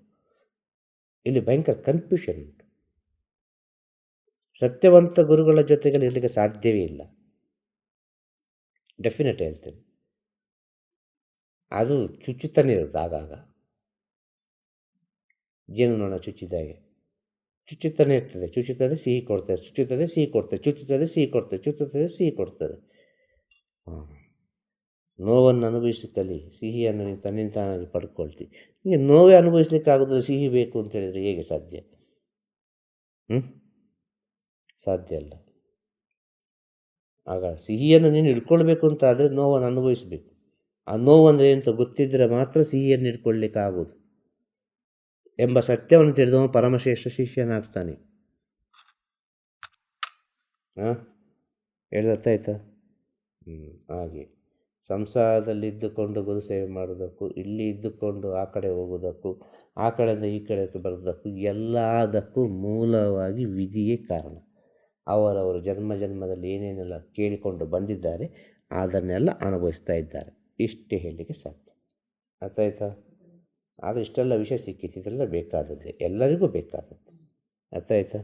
ಇಲ್ಲಿ ಭಯಂಕರ ಕನ್ಫ್ಯೂಷನ್ ಉಂಟು. ಸತ್ಯವಂತ ಗುರುಗಳ ಜೊತೆಗೆ ಇರಲಿಕ್ಕೆ ಸಾಧ್ಯವೇ ಇಲ್ಲ. ಡೆಫಿನೆಟ್ ಹೇಳ್ತೇನೆ. ಅದು ಚುಚ್ಚುತ್ತಾನೆ ಇರುತ್ತೆ ಆಗಾಗ, ಜೇನುನೊಣ ಚುಚ್ಚಿದಾಗೆ ಚುಚ್ಚುತ್ತಾನೆ ಇರ್ತದೆ. ಚುಚ್ಚುತ್ತದೆ, ಸಿಹಿ ಕೊಡ್ತದೆ, ಚುಚ್ಚುತ್ತದೆ, ಸಿಹಿ ಕೊಡ್ತದೆ, ಚುಚ್ಚುತ್ತದೆ, ಸಿಹಿ ಕೊಡ್ತದೆ, ಚುಚ್ಚುತ್ತದೆ, ಸಿಹಿ ಕೊಡ್ತದೆ. ನೋವನ್ನು ಅನುಭವಿಸಲಿಕ್ಕಲ್ಲಿ ಸಿಹಿಯನ್ನು ನೀನು ತನ್ನಿಂತಾನಾಗಿ ಪಡ್ಕೊಳ್ತಿ. ನಿಮಗೆ ನೋವೇ ಅನುಭವಿಸ್ಲಿಕ್ಕೆ ಆಗೋದ್ರೆ ಸಿಹಿ ಬೇಕು ಅಂತ ಹೇಳಿದರೆ ಹೇಗೆ ಸಾಧ್ಯ? ಸಾಧ್ಯ ಅಲ್ಲ. ಆಗ ಸಿಹಿಯನ್ನು ನೀನು ಇಟ್ಕೊಳ್ಬೇಕು ಅಂತ ಆದರೆ ನೋವನ್ನು ಅನುಭವಿಸಬೇಕು. ಆ ನೋವಂದರೆ ಏನಂತ ಗೊತ್ತಿದ್ದರೆ ಮಾತ್ರ ಸಿಹಿಯನ್ನು ಇಟ್ಕೊಳ್ಲಿಕ್ಕೆ ಆಗೋದು ಎಂಬ ಸತ್ಯವನ್ನು ತಿಳಿದವ ಪರಮಶ್ರೇಷ್ಠ ಶಿಷ್ಯನಾಗ್ತಾನೆ. ಹೇಳಿದರ್ಥ ಆಯ್ತಾ? ಹಾಗೆ ಸಂಸಾರದಲ್ಲಿದ್ದುಕೊಂಡು ಗುರು ಸೇವೆ ಮಾಡೋದಕ್ಕೂ, ಇಲ್ಲಿ ಇದ್ದುಕೊಂಡು ಆ ಕಡೆ ಹೋಗೋದಕ್ಕೂ, ಆ ಕಡೆಯಿಂದ ಈ ಕಡೆಗೆ ಬರೋದಕ್ಕೂ ಎಲ್ಲದಕ್ಕೂ ಮೂಲವಾಗಿ ವಿಧಿಯೇ ಕಾರಣ. ಅವರವರು ಜನ್ಮದಲ್ಲಿ ಏನೇನೆಲ್ಲ ಕೇಳಿಕೊಂಡು ಬಂದಿದ್ದಾರೆ ಅದನ್ನೆಲ್ಲ ಅನುಭವಿಸ್ತಾ ಇದ್ದಾರೆ. ಇಷ್ಟೇ ಹೇಳಲಿಕ್ಕೆ ಸಾಧ್ಯ. ಅರ್ಥ ಆಯ್ತಾ? ಆದರೆ ಇಷ್ಟೆಲ್ಲ ವಿಷಯ ಸಿಕ್ಕಿದ್ದೆಲ್ಲ ಬೇಕಾದದ್ದೇ, ಎಲ್ಲರಿಗೂ ಬೇಕಾದದ್ದು. ಅರ್ಥ ಆಯ್ತಾ?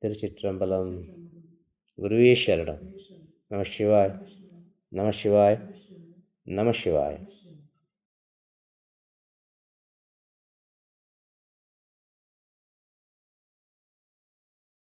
ತಿರುಚಿಟ್ರಂಬಲಂ. ಗುರುವೇ ಶರಣಂ. ನಮಃ ಶಿವಾಯ. ನಮಃ ಶಿವಾಯ. ನಮಃ ಶಿವಾಯ.